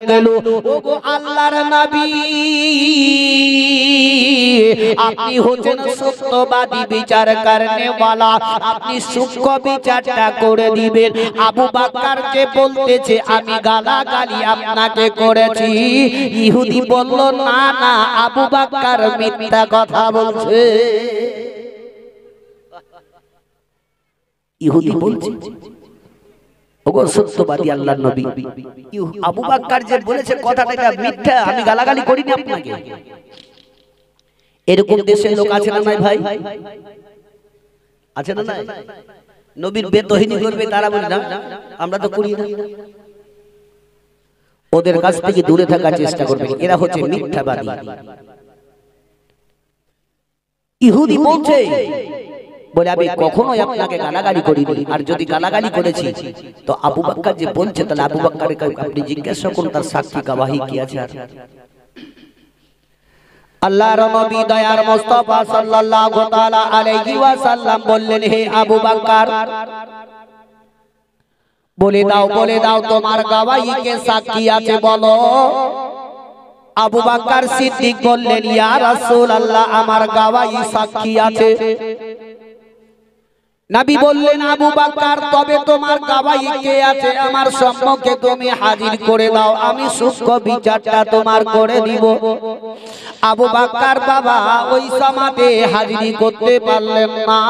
গেল ওগো আল্লাহর নবী আপনি হচ্ছেন সত্যবাদী বিচার করনেওয়ালা আপনি সূক্ষ্ম বিচারটা করে দিবেন। আবু বকর যে বলতেছে আমি গালাগালি আপনাকে করেছি, ইহুদি বলল না না আবু বকর মিথ্যা কথা বলছে। ইহুদি বলছে ওগো সত্যবাদী আল্লাহর নবী আবু বকর যে বলেছে কথাটা এটা মিথ্যা, আমি গালাগালি করিনি আপনাকে। এরকম দেশের লোক আছে না নাই ভাই? আছে না নাই? নবীর বেতহিনী করবে তারা বলে না আমরা তো করি না। ওদের কাছ থেকে দূরে থাকার চেষ্টা করবে, এরা হচ্ছে মিথ্যাবাদী। ইহুদি বলছে বলে আমি কখনোই আপনাকে গালাগালি করিনি, আর যদি গালাগালি করেছি তো আবু বকর যে বলছে তাহলে আবু বকরকে আপনি জিজ্ঞাসা করুন তার সাক্ষী গবাহি কি আছে। আল্লাহর নবী দয়ার মুস্তাফা সাল্লাল্লাহু তাআলা আলাইহি ওয়াসাল্লাম বললেন হে আবু বকর বলে দাও তোমার গবাহি কে সাক্ষী আছে বলো। আবু বকর সিদ্দিক বললেন ইয়া রাসূলুল্লাহ আমার গবাহি সাক্ষী আছে। নবী বললেন আবু বকর তবে তোমার গবাহি কে আছে আমার সম্মুখে তুমি হাজির করে দাও, আমি সূক্ষ্ম বিচারটা তোমার করে দিব। আবু বকর বাবা ওই সমাতে হাজিরি করতে পারলেন না।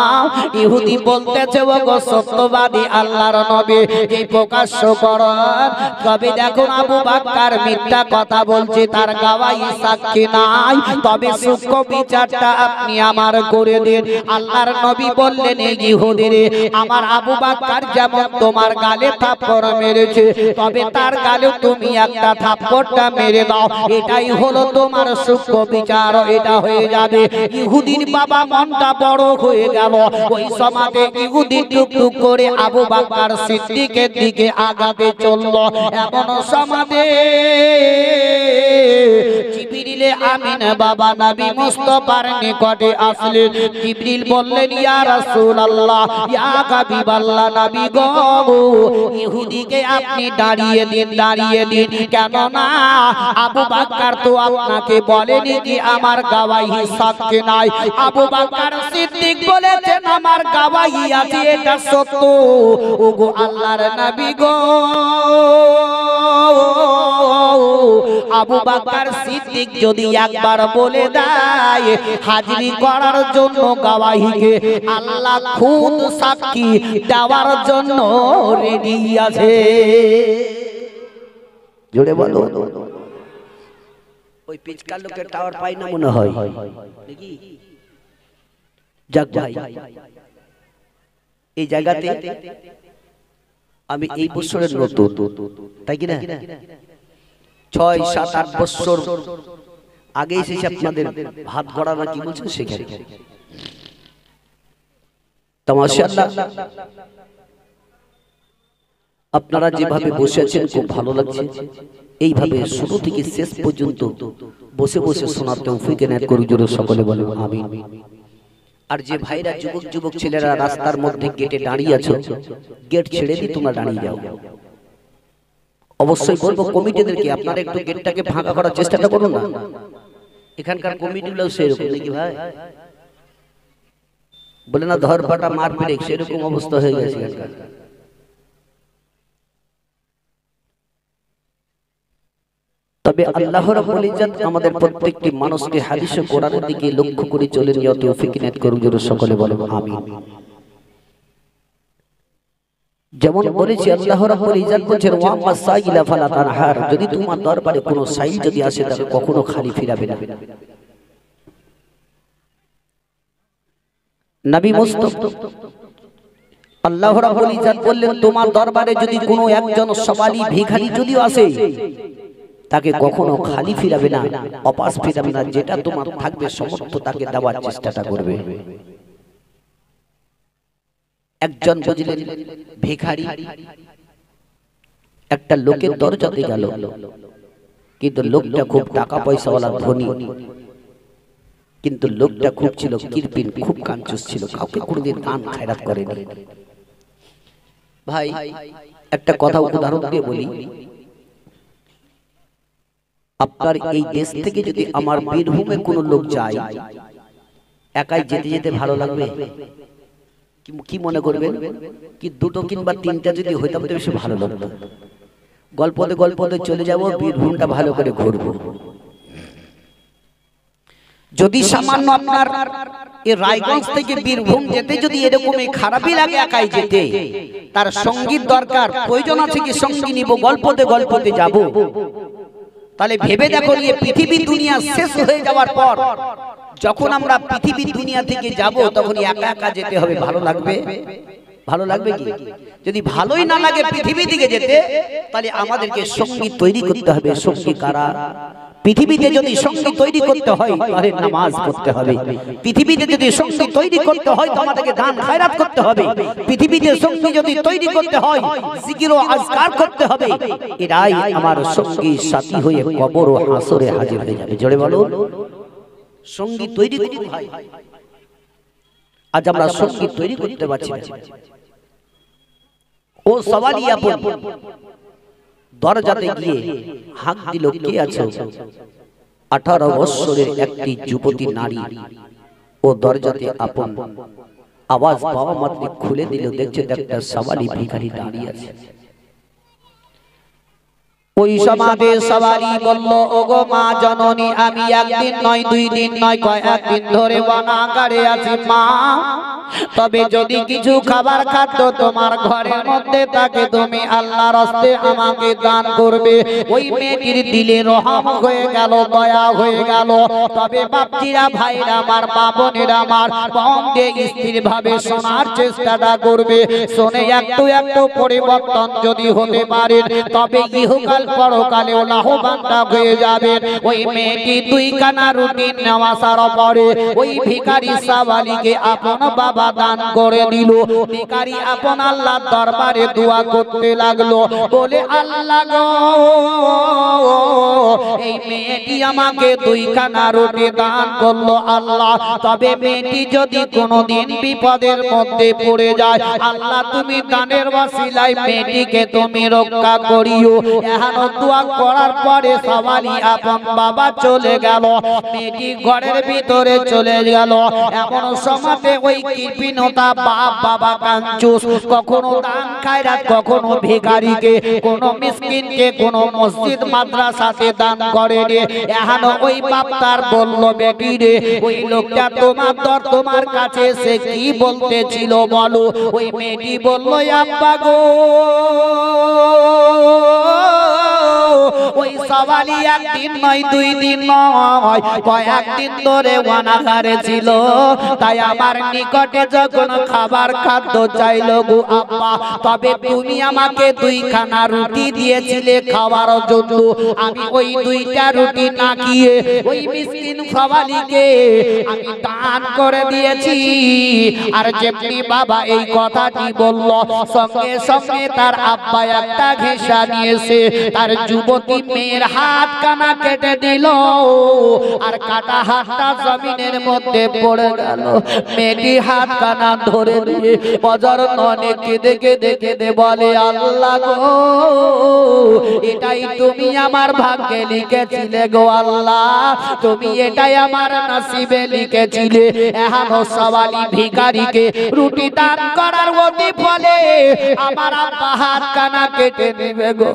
ইহুদি বলতেছে ওগো সত্যবাদী আল্লাহর নবী এই প্রকাশ্য করেন, তবে দেখুন আবু বকর মিথ্যা কথা বলছে, তার গবাহি সাক্ষী নাই, তবে সূক্ষ্ম বিচারটা আপনি আমার করে দিন। আল্লাহর নবী বললেন এই ইহুদিরে আমার আবু বকর যেমন তোমার গালে থাপ্পড় মেরেছে তবে তার গালেও তুমি একটা থাপ্পড়টা মেরে দাও, এটাই হলো তোমার সূক্ষ্ম বিচার, এটা হয়ে যাবে। ইহুদির বাবা মনটা বড় হয়ে গেল। ওই সমাজে ইহুদি টুকটুক করে আবু বকর সিদ্দিকের দিকে আগাতে চলল। এমন সমাজে জিবরিলে আমিন বাবা নবী মুস্তাফার নিকটে আসলেন। জিবরিল বললেন ইয়া রাসূলুল্লাহ ইয়া হাবিবাল্লাহ নবী গো ইহুদিকে আপনি দাঁড়িয়ে দিন, কেন না আবু বকর তো আপনাকে বলেনি কি আমার গবাহি সাক্ষী নাই। আবু বকর সিদ্দিক বলেছেন আমার গবাহি আছে, এটা সত্য। ওগো আল্লাহর নবী গো আবু বকর সিদ্দিক যদি একবার বলে দেয় হাজিরি করার জন্য গবাহিকে আল্লাহ খুদ সাক্ষী দেওয়ার জন্য রেডি আছে। জোরে বলো। ওই পিচকার লোকের টাওয়ার পাই না মনে হয় নাকি? যাক ভাই এই জায়গাতে আমি এই বছরের নতুন, তাই কিনা 6, 7, 8 বছর আগে এসেছি আপনাদের ভাত গড়া না কি বলছেন সেখানে। তো মাশাআল্লাহ আপনারা যেভাবে বসে আছেন খুব ভালো লাগছে। এইভাবে শুরু থেকে শেষ পর্যন্ত বসে বসে শোনার তৌফিক এনায়েত করুন, জোরে সকলে বলেন আমিন। আর যে ভাইরা যুবক ছেলেরা রাস্তার মধ্যে গেটে দাঁড়িয়ে আছো, গেট ছেড়ে দিয়ে তোমরা দাঁড়িয়ে যাও। অবশ্যই বলবো কমিটিদেরকে আপনারা একটু গেটটাকে ফাঁকা করার চেষ্টাটা করুন না। এখানকার কমিটিগুলো সেরকম নাকি ভাই বলে না ধরপাটা মার পেরে সেরকম অবস্থা হয়ে গেছে। তবে আল্লাহ রাব্বুল ইজ্জত আমাদের প্রত্যেকটি মানুষকে হাদিস ও কোরআনের দিকে লক্ষ্য করে চলে যাওয়ার তৌফিক এনায়েত করুন, জোরে সকলে বলেন আমিন। যেমন বলেছি আল্লাহ রাব্বুল ইজ্জত বলেন ওয়া মাসাইলা ফালা তানহার, যদি তোমার দরবারে কোনো সাইল যদি আসে তাকে কখনো খালি ফিরাবে না। নবী মুস্তাফা আল্লাহ রাব্বুল ইজ্জত বললেন তোমার দরবারে যদি কোনো একজন সওয়ালি ভিখারি যদিও আসে তাকে কখনো খালি ফিরাবে না, অপাস ফিরাবে না, যেটা তোমার থাকবে সমর্থ তাকে দেওয়ার চেষ্টাটা করবে। একজন বুঝলেন ভিখারি একটা লোকের দরজাতে গেল, কিন্তু লোকটা খুব টাকা পয়সাওয়ালা ধনী, কিন্তু লোকটা খুব ছিল কিরপিন, খুব কাঞ্চুস ছিল, কাউকে কোনোদিন দান খয়রাত করেনি। ভাই একটা কথা উদাহরণ দিয়ে বলি, আপনার এই দেশ থেকে যদি আমার বীরভূমে কোনো লোক যায়, একাই যেতে যেতে ভালো লাগবে? কি মনে করবেন? কি দুটো কিংবা তিনটা যদি হইতাম তো বেশি ভালো লাগতো। গল্পতে গল্পতে চলে যাব, বীরভূমটা ভালো করে ঘুরবো। যদি সামান্য আপনার এই রায়গঞ্জ থেকে বীরভূম যেতে যদি এরকমই খারাপই লাগে একাই যেতে, তার সঙ্গীত দরকার, প্রয়োজন আছে কি সঙ্গী নিব, গল্পতে গল্পতে যাব। তাহলে ভেবে দেখো, এই পৃথিবী দুনিয়া শেষ হয়ে যাওয়ার পর যখন আমরা পৃথিবী দুনিয়া থেকে যাব, তখন একা একা যেতে হবে, ভালো লাগবে? ভালো লাগবে কি? যদি ভালোই না লাগে পৃথিবী দিকে যেতে, তাহলে আমাদেরকে সঙ্গী তৈরি করতে হবে। সঙ্গী কারা? পৃথিবীতে যদি সঙ্গী তৈরি করতে হয় তাহলে নামাজ পড়তে হবে। পৃথিবীতে যদি সঙ্গী তৈরি করতে হয় তো আমাদেরকে দান খায়রাত করতে হবে। পৃথিবীতে সঙ্গী যদি তৈরি করতে হয় জিকির ও আজকার করতে হবে। এরাই আমার সঙ্গী সাথী হয়ে কবর ও হাসরে হাজির হয়ে যাবে। জোরে বলুন, সঙ্গী তৈরি করতে হয়। আজ আমরা সঙ্গী তৈরি করতে পারছি না। ও সওয়ালি আপন দরজাতে গিয়ে হাঁক দিল, কে আছে? 18 বছরের একটি যুবতী নারী ও দরজাতে আপন আওয়াজ পাওয়া মাত্র খুলে দিল, দেখছে একটা সওয়ালি ভিখারি দাঁড়িয়ে আছে। ওই সমাজে সওয়ালি বলল, ওগো মা জননী, আমি একদিন নয়, 2 দিন নয়, কয়েকদিন ধরে অনাহারে আছি মা। তবে যদি কিছু খাবার খাদ্য তোমার ঘরের মধ্যে থাকে, তুমি আল্লাহর রাস্তায় আমাকে দান করবে। ওই মেয়েটির দিলে রহম হয়ে গেল, দয়া হয়ে গেল। তবে বাপজিরা, ভাইরা আমার, মা বোনেরা আমার, মন দিয়ে স্থির ভাবে শোনার চেষ্টাটা করবে। শুনে একটু একটু পরিবর্তন যদি হতে পারেন, তবে ইহকাল পরকালেও লাভবানটা হয়ে যাবেন। ওই মেয়েটি 2 খানা রুটি নেওয়ার পরে ওই ভিখারি সওয়ালিকে আপন বাবা দান করে দিল। ভিখারি আপন আল্লাহর দরবারে দোয়া করতে লাগলো, বলে, আল্লাহ গো, এই মেয়েটি আমাকে 2 খানা রুটি দান করলো আল্লাহ। তবে মেয়েটি যদি কোনোদিন বিপদের মধ্যে পড়ে যায়, আল্লাহ তুমি দানের ওসিলায় মেয়েটিকে তুমি রক্ষা করিও। এহেন দোয়া করার পরে সওয়ালি আপন বাবা চলে গেল, মেয়েটি ঘরের ভিতরে চলে গেল। এমন সময়তে ওই কৃপণতা বাপ বাবা কাঞ্চুস কখনো দান খায়রাত, কখনো ভিখারিকে, কোন মিসকিনকে, কোন মসজিদ মাদ্রাসাতে দান করেনি। এখন ওই বাপ তার বলল, বেটি রে, ওই লোকটা তোমার কাছে এসে কি বলতেছিল বলো? ওই মেয়েটি বলল, আব্বা গো, ওই সওয়ালি একদিন নয়, 2 দিন নয়, কয়েকদিন ধরে অনাহারে ছিল। তাই আমার নিকটে যখন খাবার খাদ্য চাইল গো আব্বা, তবে তুমি আমাকে 2 খানা রুটি দিয়েছিলে খাওয়ার জন্য। আমি ওই 2টা রুটি না খেয়ে ওই মিসকিন সওয়ালিকে আমি দান করে দিয়েছি। আর যেমনি বাবা এই কথাটি বলল, সঙ্গে সঙ্গে তার আব্বা একটা ঘেঁষা নিয়েছে, তার যুবতী মেয়ের হাত কানা কেটে দিল। আর কাটা হাতটা জমিনের মধ্যে পড়ে গেল। মেয়েটি হাত কানা ধরে দিয়ে বজর ননে কেঁদে কেঁদে কেঁদে বলে, আল্লাহ গো, এটাই তুমি আমার ভাগ্যে লিখেছিলে গো আল্লাহ, তুমি এটাই আমার নসিবে লিখেছিলে। এখন সওয়ালি ভিখারিকে রুটি দান করার অতি ফলে আমার আব্বা হাত কানা কেটে নেবে গো।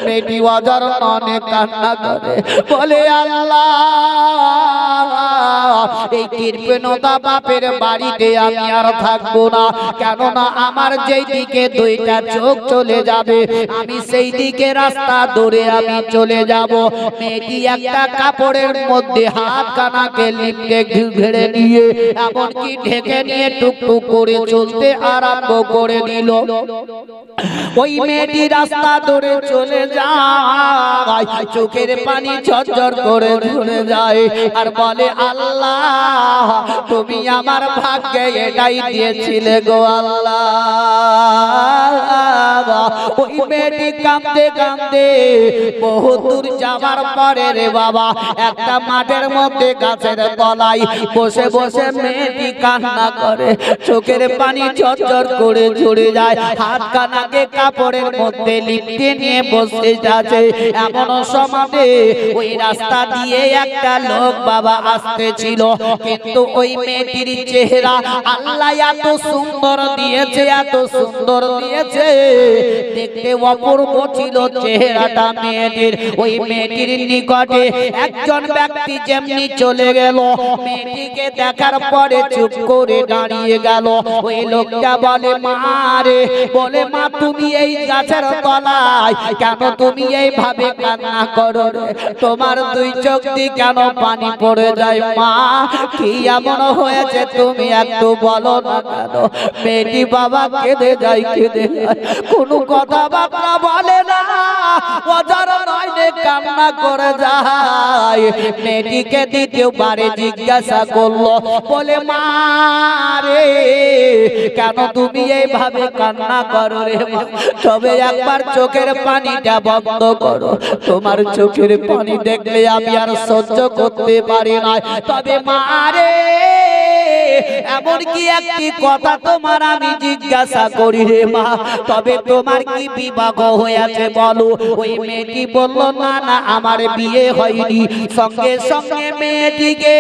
মেয়েটি বজর ননে কান্না করে বলে, আল্লাহ, এই কৃপণতা বাপের বাড়িতে আমি আর থাকবো না। কেননা আমার যেই দিকে 2টা চোখ চলে যাবে, আমি সেই দিকে রাস্তা ধরে আমি চলে যাব। মেয়েটি একটা কাপড়ের মধ্যে হাত কানাকে লিপকে ঘিরে নিয়ে, এমনকি ঢেকে নিয়ে টুকটুক করে চলতে আরম্ভ করে দিল। ওই মেয়েটি রাস্তা ধরে চলে যায়, চোখের পানি ঝরঝর করে ঝরে যায়, আর বলে, আল্লাহ, তুমি আমার ভাগ্যে এটাই দিয়েছিলে গো আল্লাহ। ওই মেয়েটি কাঁদতে কাঁদতে বহু দূর যাবার পরে রে বাবা একটা মাঠের মধ্যে গাছের তলায় বসে বসে মেয়েটি কান্না করে, চোখের পানি ঝরঝর করে ঝরে যায়, হাত কানাকে কাপড়ের মধ্যে লিপটে নিয়ে বসে যাচ্ছে। এমন সময় ওই রাস্তা দিয়ে একটা লোক বাবা আসতেছিল, কিন্তু ওই মেয়েটির চেহারা আল্লাহ এত সুন্দর দিয়েছে, এত সুন্দর দিয়েছে, দেখতে অপূর্ব ছিল চেহারাটা মেয়েটির। ওই মেয়েটির নিকটে একজন ব্যক্তি যেমনি চলে গেল, মেয়েটিকে দেখার পরে চুপ করে দাঁড়িয়ে গেল। ওই লোকটা বলে মা রে, বলে মা তুমি এই গাছের তলায় কেন তুমি এইভাবে কান্না করো রে? তোমার দুই চোখ দিয়ে কেন পানি পড়ে যায় মা? কি এমন হয়েছে তুমি একটু বলো না কেন? মেয়েটি বাবা কেঁদে যায়, কেঁদে যায়, কোনো কথাবার্তা বলে না, অজার নয় কান্না করে যায়। মেয়েটিকে দ্বিতীয়বারে জিজ্ঞাসা করলো, বলে মা রে কেন তুমি এইভাবে কান্না করো রে? তবে একবার চোখের পানিটা বন্ধ করো, তোমার চোখের পানি দেখলে আমি আর সহ্য করতে পারি না। তবে মা রে এমন কি একটি কথা তোমার আমি জিজ্ঞাসা করি রে মা, তবে তোমার কি বিবাহ হয়েছে বলো? ওই মেয়েটি বলল না না আমার বিয়ে হয়নি। সঙ্গে সঙ্গে মেয়েটিকে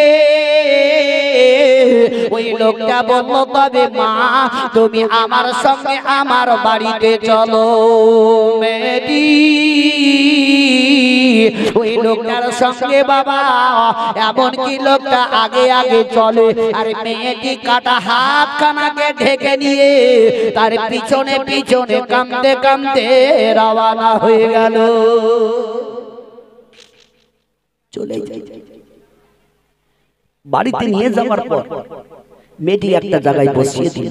ওই লোকটা বলল, তবে মা তুমি আমার সঙ্গে আমার বাড়িতে চলো। মেয়েটি ওই লোকটার সঙ্গে বাবা এমন কি লোকটা আগে আগে চলে, আর মেয়েটি কাটা হাত খানাকে ঢেকে নিয়ে তার পিছনে পিছনে কাঁদতে কাঁদতে রওনা হয়ে গেল। চলে যায়। বাড়িতে নিয়ে যাওয়ার পর মেয়েটি একটা জায়গায় বসিয়ে দিল,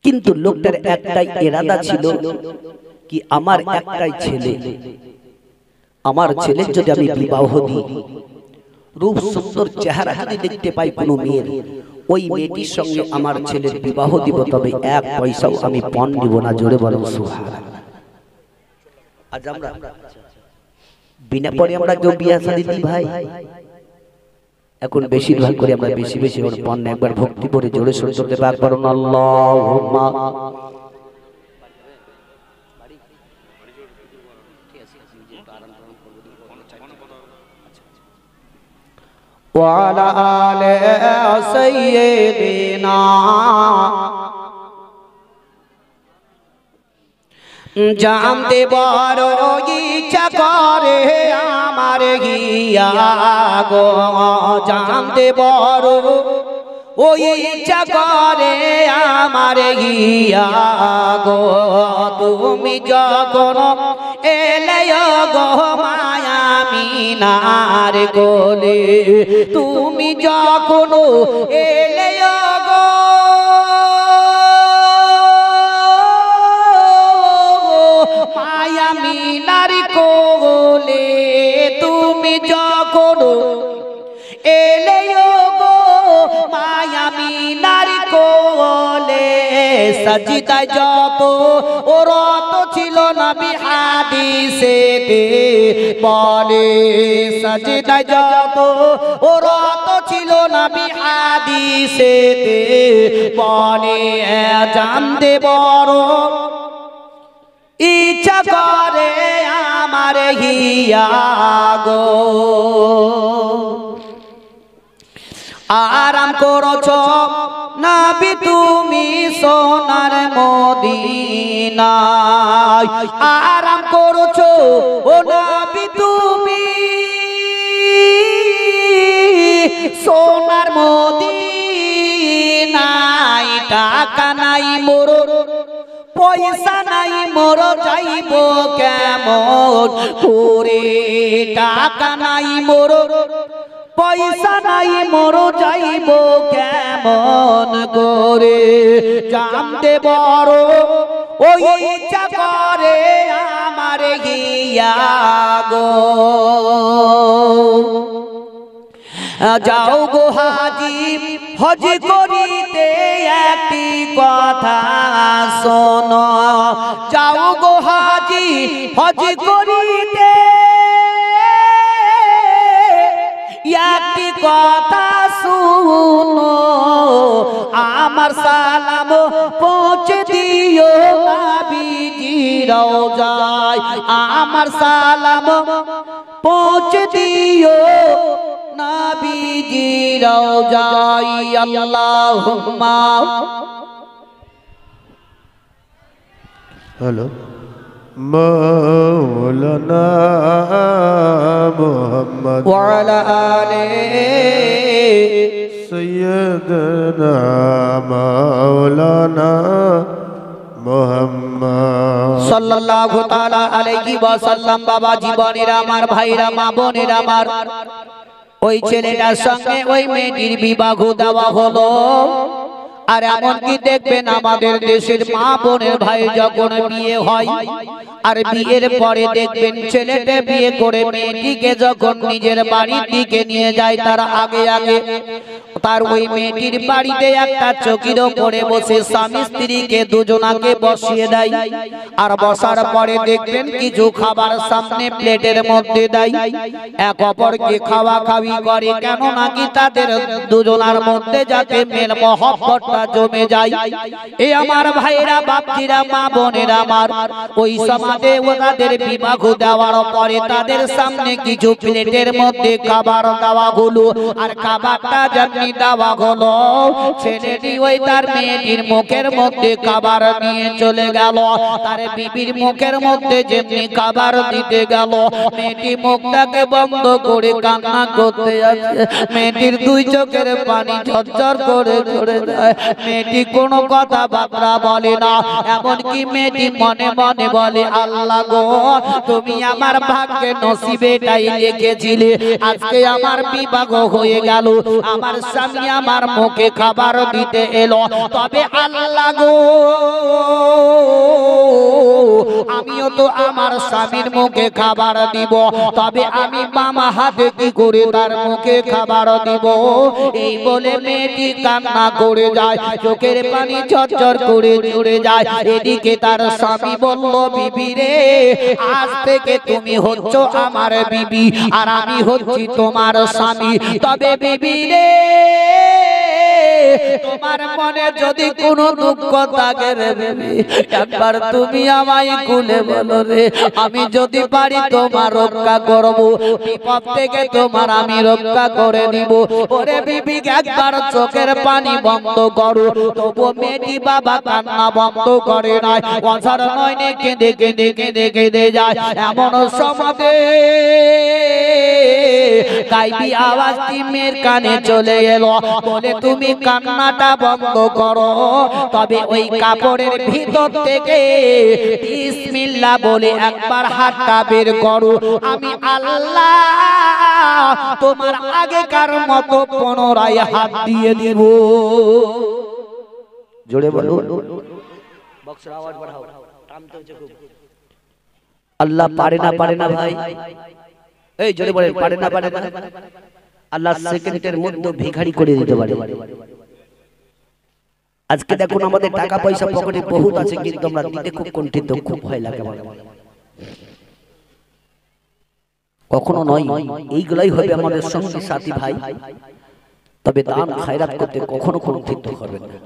কিন্তু লোকটার একটাই ইরাদা ছিল কি আমার একটাই ছেলে, আমার ছেলের যদি আমি বিবাহ দিই, রূপ সুন্দর চেহারা যদি দেখতে পাই কোনো মেয়ের, ওই মেয়েটির সঙ্গে আমার ছেলের বিবাহ দিব, তবে এক পয়সাও আমি পণ নিব না। জোরে বলো সুবহানাল্লাহ। আজ আমরা বিনা পরে আমরা কেউ বিয়ে শাদী দিই ভাই, এখন বেশিরভাগ করে আমরা বেশি বেশি ওর পণ একবার ভক্তি করে জোরে সরে চলতে পাক করুন আল্লাহুম্মা। ওয়ালা আলে সাইয়্যিদিনা জানতে বড় ইচ্ছা করে আমার গিয়া গো, জানতে বড় ওই ইচ্ছা করে আমার গিয়া গো, তুমি যখন এলে গো মায়ামিনার কোলে, তুমি যখন এলে গো মায়ামিনার কোলে, তুমি যখন এলে গো মায়ামিনার কোলে, সাজদায় যত রত ছিল নবী হাদিসেতে বলে, সাজদায় যত রত ছিল নবী হাদিসেতে বলে, জানতে বড় ইচ্ছা করে আমার হিয়া গো। আরাম করছ নবী তুমি সোনার মদিনায়, আরাম করছ ও নবী তুমি সোনার মদিনায়। টাকা নাই মোর পয়সা নাই মোর যাইব কেমন করে, টাকা নাই মোর পয়সা নাই মোর যাইব কেমন করে, জানতে বড় ওই ইচ্ছা করে আমার গিয়া গো। যাও গো হাজি হজ করিতে একটি কথা শোনো, যাও গো হাজি হজ করিতে, একটি কথা শুনো, আমার সালাম পৌঁছে দিও নবীজি রওজায়, আমার সালাম পৌঁছে দিও নবীজি রওজায়। আল্লাহুম্মা হ্যালো মাওলানা মুহাম্মদ ওয়া আলা আলিহি সাইয়্যিদানা মাওলানা মুহাম্মদ সাল্লাল্লাহু তাআলা আলাইহি ওয়াসাল্লাম। বাবা জীবনের আমার ভাইরা মা বোনের আমার, ওই ছেলেটার সঙ্গে ওই মেয়েটির বিবাহ দেওয়া হলো। আর এমনকি দেখবেন আমাদের দেশের মা বোনের ভাই যখন বিয়ে হয়, আর বিয়ের পরে দেখবেন ছেলেটা বিয়ে করে মেয়েটিকে যখন নিজের বাড়ির দিকে নিয়ে যায়, তার আগে আগে তার ওই মেয়েটির বাড়িতে একটা চৌকির উপরে বসে স্বামী স্ত্রীকে দুজনাকে বসিয়ে দেয়। আর বসার পরে দেখবেন কিছু খাবার সামনে প্লেটের মধ্যে দেয়, এক অপরকে খাওয়া খাওয়ি করে, কেন নাকি তাদের দুজনার মধ্যে যাতে মেল মহব্বতটা জমে যায়। এই আমার ভাইরা বাপজিরা মা বোনেরা আমার, ওই সমাজে ওনাদের বিবাহ দেওয়ার পরে তাদের সামনে কিছু প্লেটের মধ্যে খাবার দেওয়া হলো। আর খাবারটা যেমনি দেওয়া হলো, ছেলেটি ওই তার মেয়েটির মুখের মধ্যে খাবার নিয়ে চলে গেল। তার বিবির মুখের মধ্যে যেমনি খাবার দিতে গেল, মেয়েটি মুখটাকে বন্ধ করে কান্না করতে আছে। মেয়েটির দুই চোখের পানি ঝরঝর করে ঝরে যায়। মেয়েটি কোনো কথা বার্তা বলে না, এমনকি মেয়েটি মনে মনে বলে, আল্লাহ গো, তুমি আমার ভাগ্যে নসিবে এটাই লিখেছিলে, আজকে আমার বিবাহ হয়ে গেল, আমার স্বামী আমার মুখে খাবার দিতে এলো, তবে আল্লাহ গো, আমিও তো আমার স্বামীর মুখে খাবার দিব, তবে আমি বামা হাতে কি করে তার মুখে খাবার দিব? এই বলে মেয়েটি কান্না করে যায়, চোখের পানি ঝরঝর করে ঝরে যায়। এদিকে তার স্বামী বলল, বিবি রে, আজ থেকে তুমি হচ্ছ আমার বিবি, আর আমি হচ্ছি তোমার স্বামী। তবে বিবি রে, তোমার মনে যদি কোনো দুঃখ থাকে রে বিবি, একবার তুমি আমায় খুলে বলো রে, আমি যদি পারি তোমার রক্ষা করব, বিপদ থেকে তোমার আমি রক্ষা করে নিব। ওরে বিবি, একবার চোখের পানি বন্ধ করো। তবু মেয়েটি বাবা কান্না বন্ধ করে নাই, অঝার নয়নে কেঁদে কেঁদে কেঁদে কেঁদে যায়। এমন সমাজে গাইবি আওয়াজটি মেয়ের কানে চলে এলো, বলে তুমি কান্নাটা বন্ধ করো, তবে ওই কাপড়ের ভিতর থেকে বিসমিল্লাহ বলে একবার হাতটা বের করো, আমি আল্লাহ তোমার আগেকার মতো পুনরায় হাত দিয়ে দিব। জোরে বলো, বক্সের আওয়াজ বাড়াও, টানতে হচ্ছে খুব। আল্লাহ পারে না ভাই, এই জোরে বলেন, পারে না। আল্লাহ সেকেন্ডের মধ্যে ভিখারি করে দিতে পারে। আজকে দেখুন আমাদের টাকা পয়সা পকেটে বহুত আছে, কিন্তু আমরা দিতে খুব কুণ্ঠিত, খুব ভয় লাগে। কখনো নয়, এইগুলাই হবে আমাদের সঙ্গী সাথী ভাই। তবে দান খায়রাত করতে কখনো কুণ্ঠিত করবেন না।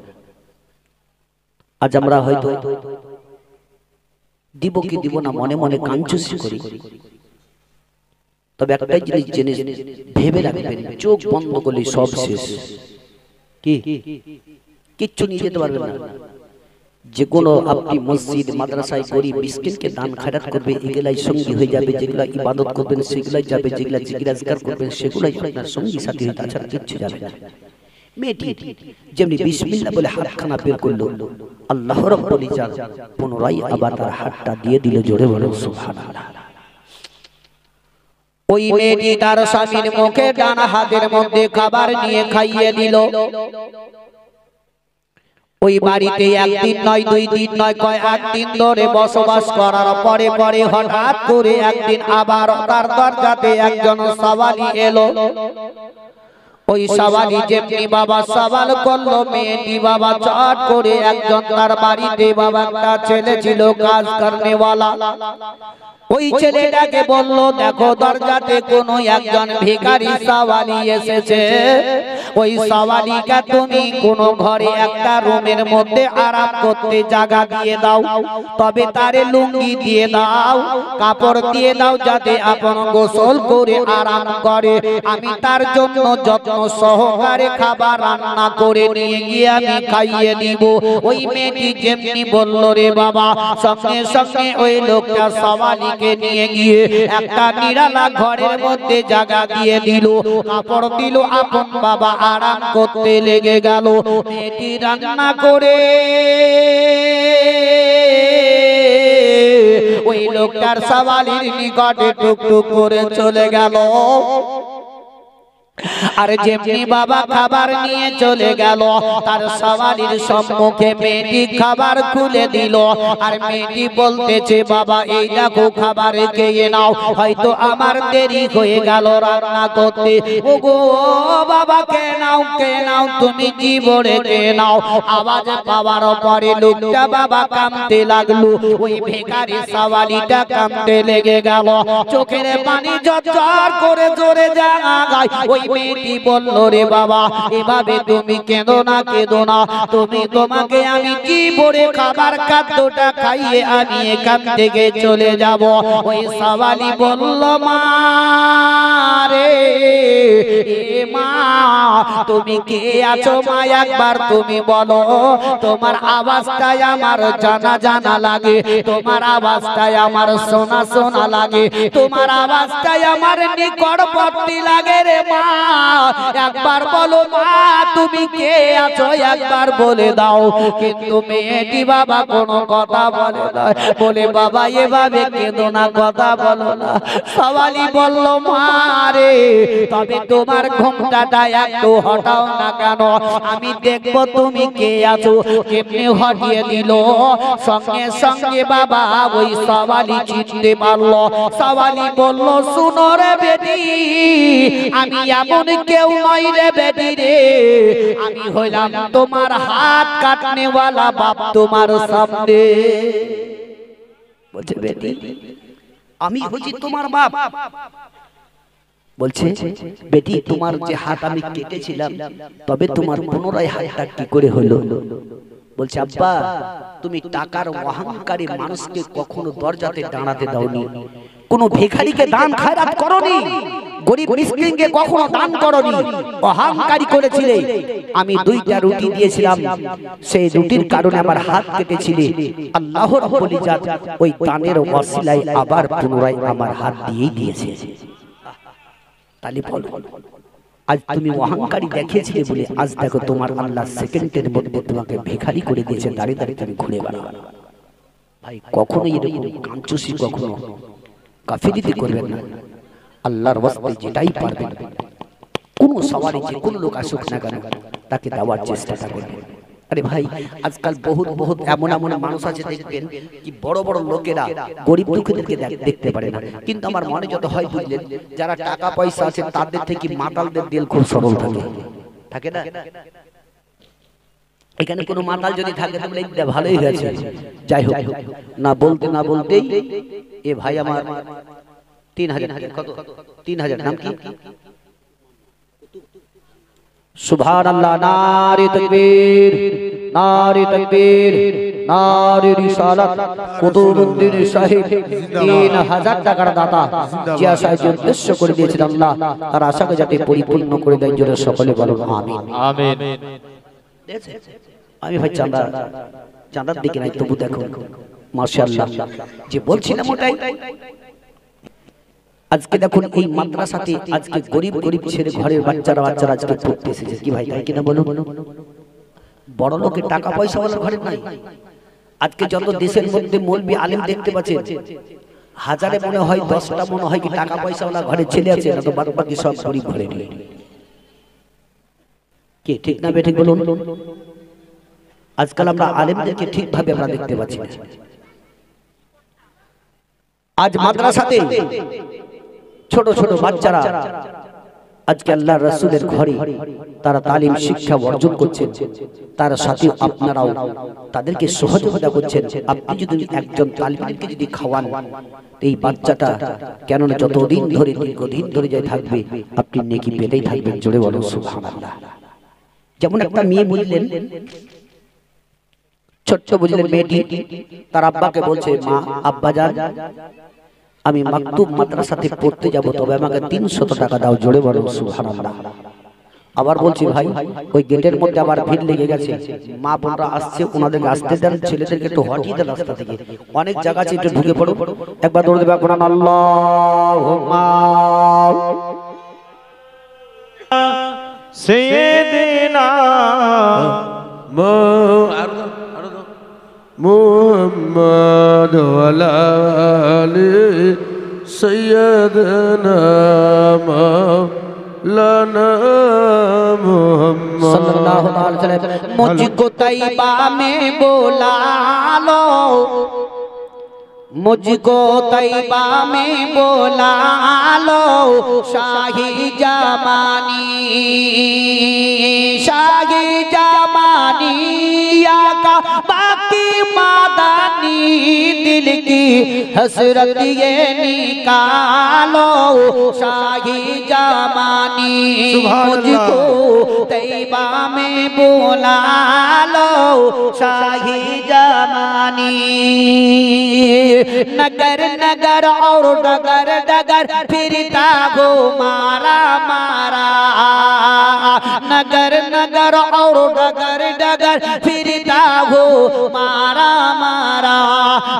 আজ আমরা হয়তো দিব কি দিব না মনে মনে কাঞ্চুসি করি, তবে একটাই জিনিস জেনে ভেবে রাখবেন, চোখ বন্ধ করলে সব শেষ। কি কিচ্ছু নিয়ে যেতে পারবেন না। যে কোনো আপনি মসজিদ মাদ্রাসায় গরিব মিসকিনকে দান খায়রাত করবে, এগুলাই সঙ্গী হয়ে যাবে। যেগুলা ইবাদত করবেন সেগুলাই যাবে, যেগুলা জিকির আজকার করবেন সেগুলাই আপনার সঙ্গী সাথী হয়ে, তাছাড়া কিচ্ছু যাবে না। মেয়েটি যেমনি বিসমিল্লাহ বলে হাতখানা বের করলো, আল্লাহ রাব্বুল ইজ্জত পুনরায় আবার তার হাতটা দিয়ে দিল। জোরে বলো সুবহানাল্লাহ। ওই মেয়েটি তার স্বামীর মুখে ডান হাতের মধ্যে খাবার নিয়ে খাইয়ে দিল। ওই বাড়িতে একদিন নয়, দুই দিন নয়, কয়েক দিন ধরে বসবাস করার পরে পরে হঠাৎ করে একদিন আবার তার দরজাতে একজন সওয়ালি এলো। ওই সওয়ালি যেমনি বাবা সওয়াল করলো, মেয়েটি বাবা চট করে একজন তার বাড়িতে বাবা একটা ছেলে ছিল কাজ করনেওয়ালা, ওই ছেলেটাকে বলল, দেখো দরজাতে কোনো একজন ভিখারি সওয়ালি এসেছে, ওই সওয়ালিকে তুমি কোনো ঘরে একটা রুমের মধ্যে আরাম করতে জায়গা দিয়ে দাও, তবে তারে লুঙ্গি দিয়ে দাও, কাপড় দিয়ে দাও, যাতে আপন গোসল করে আরাম করে, আমি তার জন্য যত্ন সহকারে খাবার রান্না করে নিয়ে গিয়ে আমি খাইয়ে দিব। ওই মেয়েটি যেমনি বলল রে বাবা, সঙ্গে সঙ্গে ওই লোকটা সওয়ালিকে নিয়ে গিয়ে একটা নিরালা ঘরের মধ্যে জায়গা দিয়ে দিল, কাপড় দিল, আপন বাবা আরাম করতে লেগে গেল। মেয়েটি রান্না করে ওই লোকটার সওয়ালির নিকটে টুকটুক করে চলে গেল। আর যেমনি বাবা খাবার নিয়ে চলে গেল, তার সওয়ালির সম্মুখে মেয়েটি খাবার খুলে দিল, আর মেয়েটি বলতেছে, বাবা এই দেখো খাবার খেয়ে নাও, হয়তো আমার দেরি হয়ে গেল রান্না করতে। ওগো বাবা কে নাও তুমি জীবনে কে নাও। আওয়াজ পাওয়ার পরে লোকটা বাবা কাঁদতে লাগলো, ওই ভিখারি সওয়ালিটা কাঁদতে লেগে গেল, চোখের পানি ঝরঝর করে জোরে যায়। ওই মেয়েটি বলল, রে বাবা এভাবে তুমি কেঁদো না, তুমি তোমাকে আমি কি ভরে খাবার খাদ্যটা খাইয়ে আমি এখান থেকে চলে যাব। ওই সওয়ালি বলল, মা রে মা তুমি কে আছো মা, একবার তুমি বলো, তোমার আওয়াজটাই আমার জানা জানা লাগে, তোমার আওয়াজটাই আমার শোনা শোনা লাগে, তোমার আওয়াজটাই আমার নিকটবর্তী লাগে রে মা, একবার বলো মা তুমি কে আছো, একবার বলে দাও। কিন্তু মেয়েটি বাবা কোনো কথা বলে না, বলে বাবা এভাবে কেঁদো না, কথা বলো না। সওয়ালি বলল, মা রে তবে তোমার ঘোমটাটা একটু হটাও না কেন, আমি দেখবো তুমি কে আছো। কেমনে হটিয়ে দিল, সঙ্গে সঙ্গে বাবা ওই সওয়ালি চিনতে পারলো। সওয়ালি বলল, শুনো রে বেটি, আমি এমন কেউ নই রে বেটি রে, আমি হইলাম তোমার হাত কাটনেওয়ালা বাপ তোমার সামনে। বলছে, বেটি আমি হচ্ছি তোমার বাপ। বলছে, বেটি তোমার যে হাত আমি কেটেছিলাম, তবে তোমার পুনরায় হাতটা কি করে হলো? বলছে, আব্বা তুমি টাকার অহংকারী মানুষকে কখনো দরজাতে দাঁড়াতে দাওনি, কোন ভিখারিকে দান খয়রাত করনি, গরিব মিসকিনকে কখনো দান করনি, অহংকারী করেছিলে। আমি দুইটা রুটি দিয়েছিলাম, সেই রুটির কারণে আমার হাত কেটেছিলে, আল্লাহ রাব্বুল ইজ্জত ওই দানের ওসিলায় আবার পুনরায় আমার হাত দিয়েই দিয়েছে। তালি বল, আজ তুমি অহংকারী দেখিয়েছিলে বলে আজ দেখো তোমার আল্লাহ সেকেন্ডের মধ্যে তোমাকে ভিখারি করে দিয়েছে, দাঁড়িয়ে দাঁড়িয়ে তুমি ঘুরে বেড়াও। ভাই কখনো এরকম কাঞ্চুসি কখনো কাফিরিতে করবেন না, আল্লাহর ওয়াস্তে যেটাই পারবেন, কোন সওয়ারি যে কোন লোক আসুক না কেন তাকে দেওয়ার চেষ্টাটা করবেন। আরে ভাই আজকাল বহুত এমন মানুষ আছে দেখবেন কি বড় বড় লোকেরা গরিব দুঃখীদেরকে দেখতে পারে না, কিন্তু আমার মনে যত হয় বুঝলেন, যারা টাকা পয়সা আছে তাদের থেকে মাতালদের দিল খুব সরল থাকে না। এখানে কোনো মাতাল যদি থাকে তাহলে ভালোই হয়েছে। যাই হোক, না বলতেই এ ভাই আমার 3000 কত 3000 নাম কি? সুবহানাল্লাহ, নারে তাকবীর, নারে তাকবীর, নারে রিসালাত। কুতুবউদ্দিন সাহেব 3000 টাকার দাতা জিয়া সাহেব উদ্দেশ্য করে দিয়েছেন, আল্লাহ তার আশাকে যাতে পরিপূর্ণ করে দেন, জোরে সকলে বলুন আমিন আমিন। আমি ভাই চাঁদার দিকে নাই, তবু দেখো মাশাআল্লাহ যে বলছিলাম ওটাই। আজকে দেখুন এই মাদ্রাসাতে আজকে গরিব ছেলে ঘরের বাচ্চারা আজকে পড়তে এসেছে, কি ভাই তাই কিনা বলুন? বড় লোকের টাকা পয়সা ওয়ালা ঘরে নাই। আজকে যত দেশের মধ্যে মৌলবি আলেম দেখতে পাচ্ছেন, হাজারে মনে হয় 10টা মনে হয় কি টাকা পয়সা ওয়ালা ঘরে ছেলে আছে, না তো বাদ বাকি সব গরিব ঘরে নেই। কে ঠিক না বেঠিক বলুন? আজকাল আমরা আলেমদেরকে ঠিকভাবে আমরা দেখতে পাচ্ছি না। আজ মাদ্রাসাতে ছোট ছোট বাচ্চারা আজকে আল্লাহর রাসূলের ঘরে তারা তালিম শিক্ষা অর্জন করছেন, তার সাথে আপনারাও তাদেরকে সহযোগিতা করছেন। আপনি যদি একজন তালিমকে যদি খাওয়ান, এই বাচ্চাটা কেননা যতদিন ধরে দীর্ঘদিন ধরে যায় থাকবে, আপনি নেকি পেতেই থাকবেন। জোরে বলুন সুবহানাল্লাহ। যেমন একটা মেয়ে বুঝলেন, ছোট্ট বুঝলেন মেয়েটি তার আব্বাকে বলছে, মা আব্বা যান, আমি মাকতুব মাদ্রাসাতে পড়তে যাব, তবে আমাকে 300 টাকা দাও। জোরে বলুন সুবহানাল্লাহ। আবার বলছি ভাই, ওই গেটের মধ্যে আবার ভিড় লেগে গেছে, মা বোনরা আসছে, ওনাদেরকে আসতে দেন, ছেলেদেরকে একটু হটিয়ে দেন রাস্তা থেকে। অনেক জায়গা আছে, একটু ঢুকে পড়ো, একবার দৌড়ে দেবে কোরআন আল্লাহুম্মা সাইয়্যিদিনা মুহাম্মদ ওয়া আলা আলি সাইয়্যিদিনা मौलाना मुहम्मद सल्लल्लाहु अलैहि वसल्लम। मुझको तैयबा में बुला लो, मुझको तैयबा में बुला लो, शाही जमानी शाही जमानी आका बाकी मादानी, दिल की हसरत ये निकालो, शाही जमानी मुझको तैयबा में बुला लो, शाही जमानी। नगर नगर और डगर डगर फिरता हो मारा मारा, नगर नगर और डगर डगर फिरता हो मारा मारा।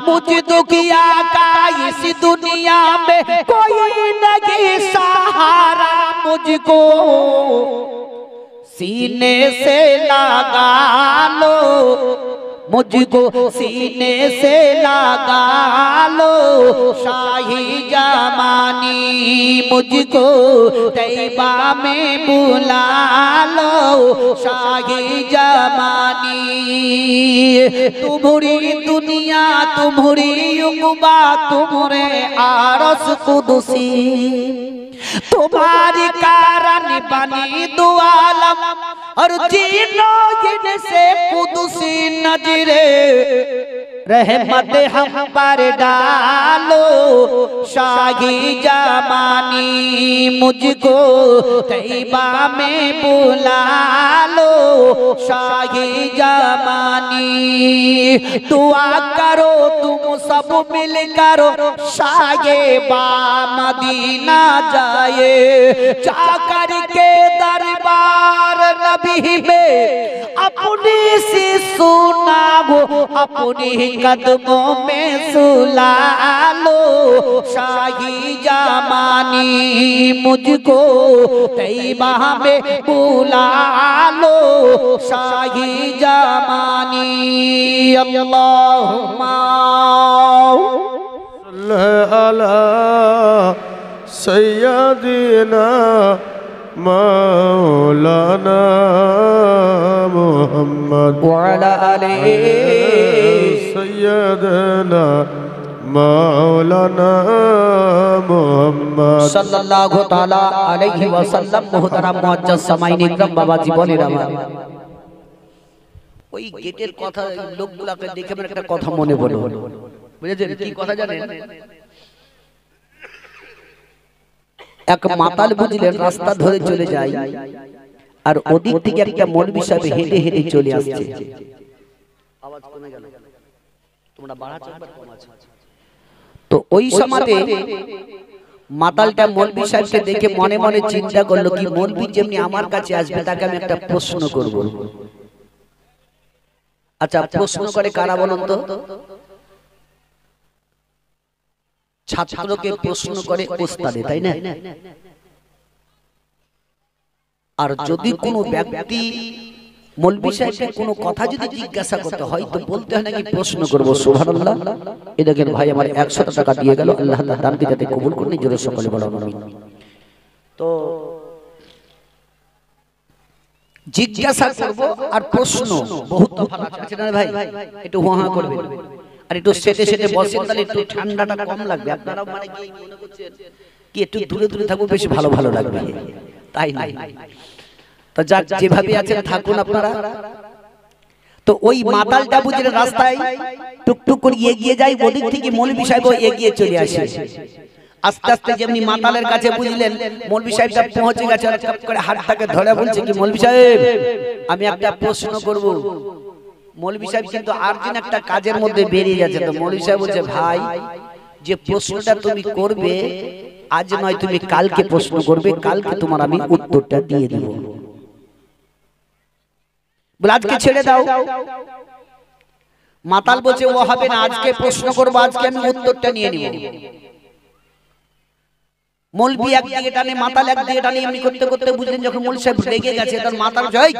मुझ दुखिया का इस दुनिया में कोई नहीं सहारा, मुझको सीने से लगा लो, मुझको सीने से लगा लो, शाही जमानी मुझको तैयबा में बुला लो, शाही जमानी। तुम्हारी दुनिया तुम्हारी उक़बा तुम्हारे आरस कुदसी, तुम्हारी कारण बनी दो आलम और तीनों जिनसे कुदसी नजरे रहमत हम पर डालो, शाही जमानी मुझको तैयबा में बुला लो, शाही जमानी। दुआ करो तुम सब मिल करो, शाये बा मदीना जाए, जाकर के दरबार नबी में अपनी सी सुना वो, अपनी कदमों में सुला लो, शाही जमानी मुझको तैयबा में बुला लो, शाही जमानी। अल्लाहुम्मा अला सय्यदिना मौलाना मुहम्मद व अला आलि सय्यदिना मौलाना मुहम्मद सल्लल्लाहु ताला अलैहि वसल्लम। मुहतरम मुअज्जज सामाईन इकराम बाबा জীবনের আমার ওই গেটের কথা লোকগুলাকে দেখে আমার একটা কথা মনে পড়লো, বুঝেছেন কি কথা জানেন? এক মাতাল বুঝলেন রাস্তা ধরে চলে যায়, আর ওদিক থেকে একটা মৌলবি সাহেব হেঁটে হেঁটে চলে আসছে। আওয়াজ কমে গেল, তোমরা বাড়াচ্ছো একবার কম আছে। তো ওই সময়তে মাতালটা মৌলবি সাহেবকে দেখে মনে মনে চিন্তা করলো, কি মৌলবি যেমনি আমার কাছে আসবে তাকে আমি একটা প্রশ্ন করব। আচ্ছা প্রশ্ন করে কারা বলুন তো? ছাত্রকে প্রশ্ন করে ওস্তাদে, তাই না? আর যদি কোনো ব্যক্তি মৌলবি সাহেবকে কোনো কথা যদি জিজ্ঞাসা করতে হয় তো বলতে হয় নাকি প্রশ্ন করব। সুবহানাল্লাহ। এই দেখেন ভাই আমার 100 টাকা দিয়ে গেল, আল্লাহ তাআলা দানকে যাতে কবুল করেন, জোরে সকলে বলো আমিন। তো জিজ্ঞাসা করব আর প্রশ্ন বহুত তফাৎ আছে না ভাই, একটু হুয়া করবেন আর একটু সেটে সেটে বসেন, তাহলে একটু ঠান্ডাটা কম লাগবে। আপনারা মানে কি মনে করছেন কি একটু দূরে দূরে থাকবো, বেশি ভালো ভালো লাগবে। তাই নাই। তো যাক, যেভাবে আছেন থাকুন আপনারা। তো ওই মাতালটা বুঝলেন রাস্তায় টুকটুক করে এগিয়ে যায়, ওদিক থেকে মৌলভী সাহেব এগিয়ে চলে আসে। আস্তে আস্তে যেমনি মাতালের কাছে বুঝলেন মৌলভী সাহেবটা পৌঁছে গেছে, চপ করে হাতটাকে ধরে বলছে কি, মৌলভী সাহেব আমি একটা প্রশ্ন করব। মৌলভী সাহেব কিন্তু আর্জেন্ট একটা কাজের মধ্যে বেরিয়ে যাচ্ছে। তো মৌলভী সাহেব বলছে, ভাই যে প্রশ্নটা তুমি করবে আজ নয়, তুমি কালকে প্রশ্ন করবে, কালকে তোমার আমি উত্তরটা দিয়ে দিব। বলে আজকে ছেড়ে দাও। মাতাল বলছে, ও হবে না, আজকে প্রশ্ন করবো, আজকে আমি উত্তরটা নিয়ে নিব। মৌলভী একদিকে টানে, মাতাল একদিকে টানে, এমনি করতে করতে বুঝলেন যখন মৌলভী সাহেব রেগে গেছে, তার মাতাল জয়,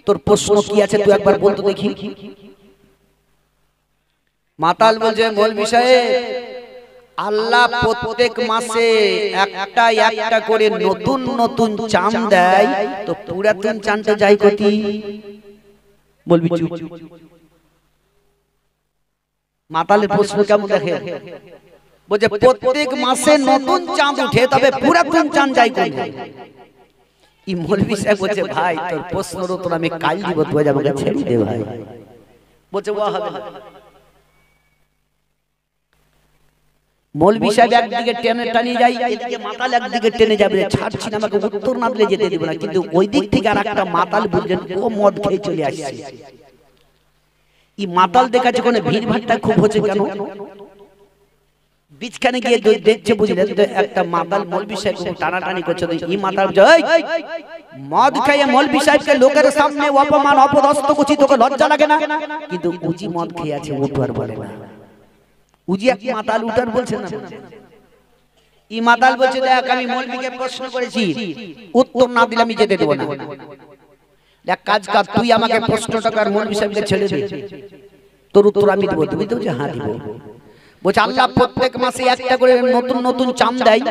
তোর প্রশ্ন কি আছে তুই একবার বলতো দেখি। মাতাল বলছে, মৌলভী সাহেব আল্লাহ প্রত্যেক মাসে একটা একটা করে নতুন নতুন চাঁদ দেয়, তো পুরাতন চাঁদটা যায় কোথি? বলবি চুপ। মাতালের প্রশ্ন কেমন দেখে, বলছে প্রত্যেক মাসে নতুন চাঁদ উঠে, তবে পুরাতন চাঁদ যায় কোথায়? এই মৌলভী সাহেব বলছে, ভাই তোর প্রশ্নের উত্তর আমি কাল দিব, তুই যাবে ছেড়ে দে ভাই। বলছে ও হবে না। মৌলভী সাহেব একদিকে টেনে টানিয়ে যায়, এদিকে মাতাল একদিকে টেনে যাবে, ছাড়ছি না, আমাকে উত্তর না দিলে যেতে দিব না। কিন্তু ওই দিক থেকে আর একটা মাতাল বুঝলেন ও মদ খেয়ে চলে আসছে। এই মাতাল দেখাচ্ছে কোনো ভিড় ভাট্টা খুব হচ্ছে কেন, বিছখানে গিয়ে দেখছে বুঝলেন তো একটা মাতাল মৌলভী সাহেব টানাটানি করছে। এই মাতাল মদ খাইয়ে মৌলভী সাহেবকে লোকের সামনে অপমান অপদস্থ করছি, তোকে লজ্জা লাগে না? কিন্তু উজি মদ খেয়ে আছে, উঠার বলে না। উজি এক মাতাল উঠার বলছে না। এই মাতাল বলছে, দেখ আমি মৌলভীকে প্রশ্ন করেছি, উত্তর না দিলে আমি যেতে দেব না। এক কাজ কর, তুই আমাকে প্রশ্নটা কর, মৌলভী সাহেবকে ছেড়ে দে, তোর উত্তর আমি দেব। তুমি তো বলছে হ্যাঁ দিব। বলছে আল্লাহ প্রত্যেক মাসে একটা করে নতুন নতুন চাঁদ দেয়,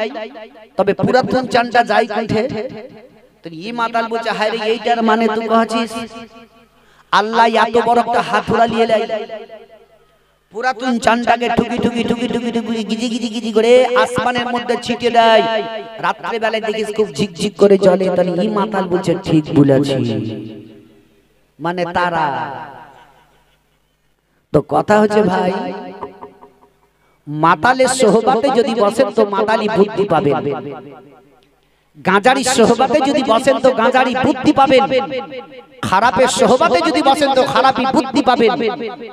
তবে পুরাতন চাঁদটা যায় কোথে? তো এই মাতাল বলছে, হায় রে, এইটার মানে তুই কহছিস আল্লাহ এত বড় একটা হাতুড়া নিয়ে নেয়, পুরাতন চাঁদটাকে ঠুকি ঠুকি ঠুকি ঠুকি ঠুকি গিজি গিজি গিজি করে আসমানের মধ্যে ছিটিয়ে দেয়, রাত্রে বেলায় দেখিস খুব ঝিকঝিক করে জ্বলে। তাহলে এই মাতাল বলছে ঠিক বলেছি, মানে তারা। তো কথা হচ্ছে ভাই, মাতালের সোহবাতে যদি বসেন তো মাতালি বুদ্ধি পাবেন, গাঁজারির সোহবাতে যদি বসেন তো গাঁজারি বুদ্ধি পাবেন, খারাপের সোহবাতে যদি বসেন তো খারাপই বুদ্ধি পাবেন,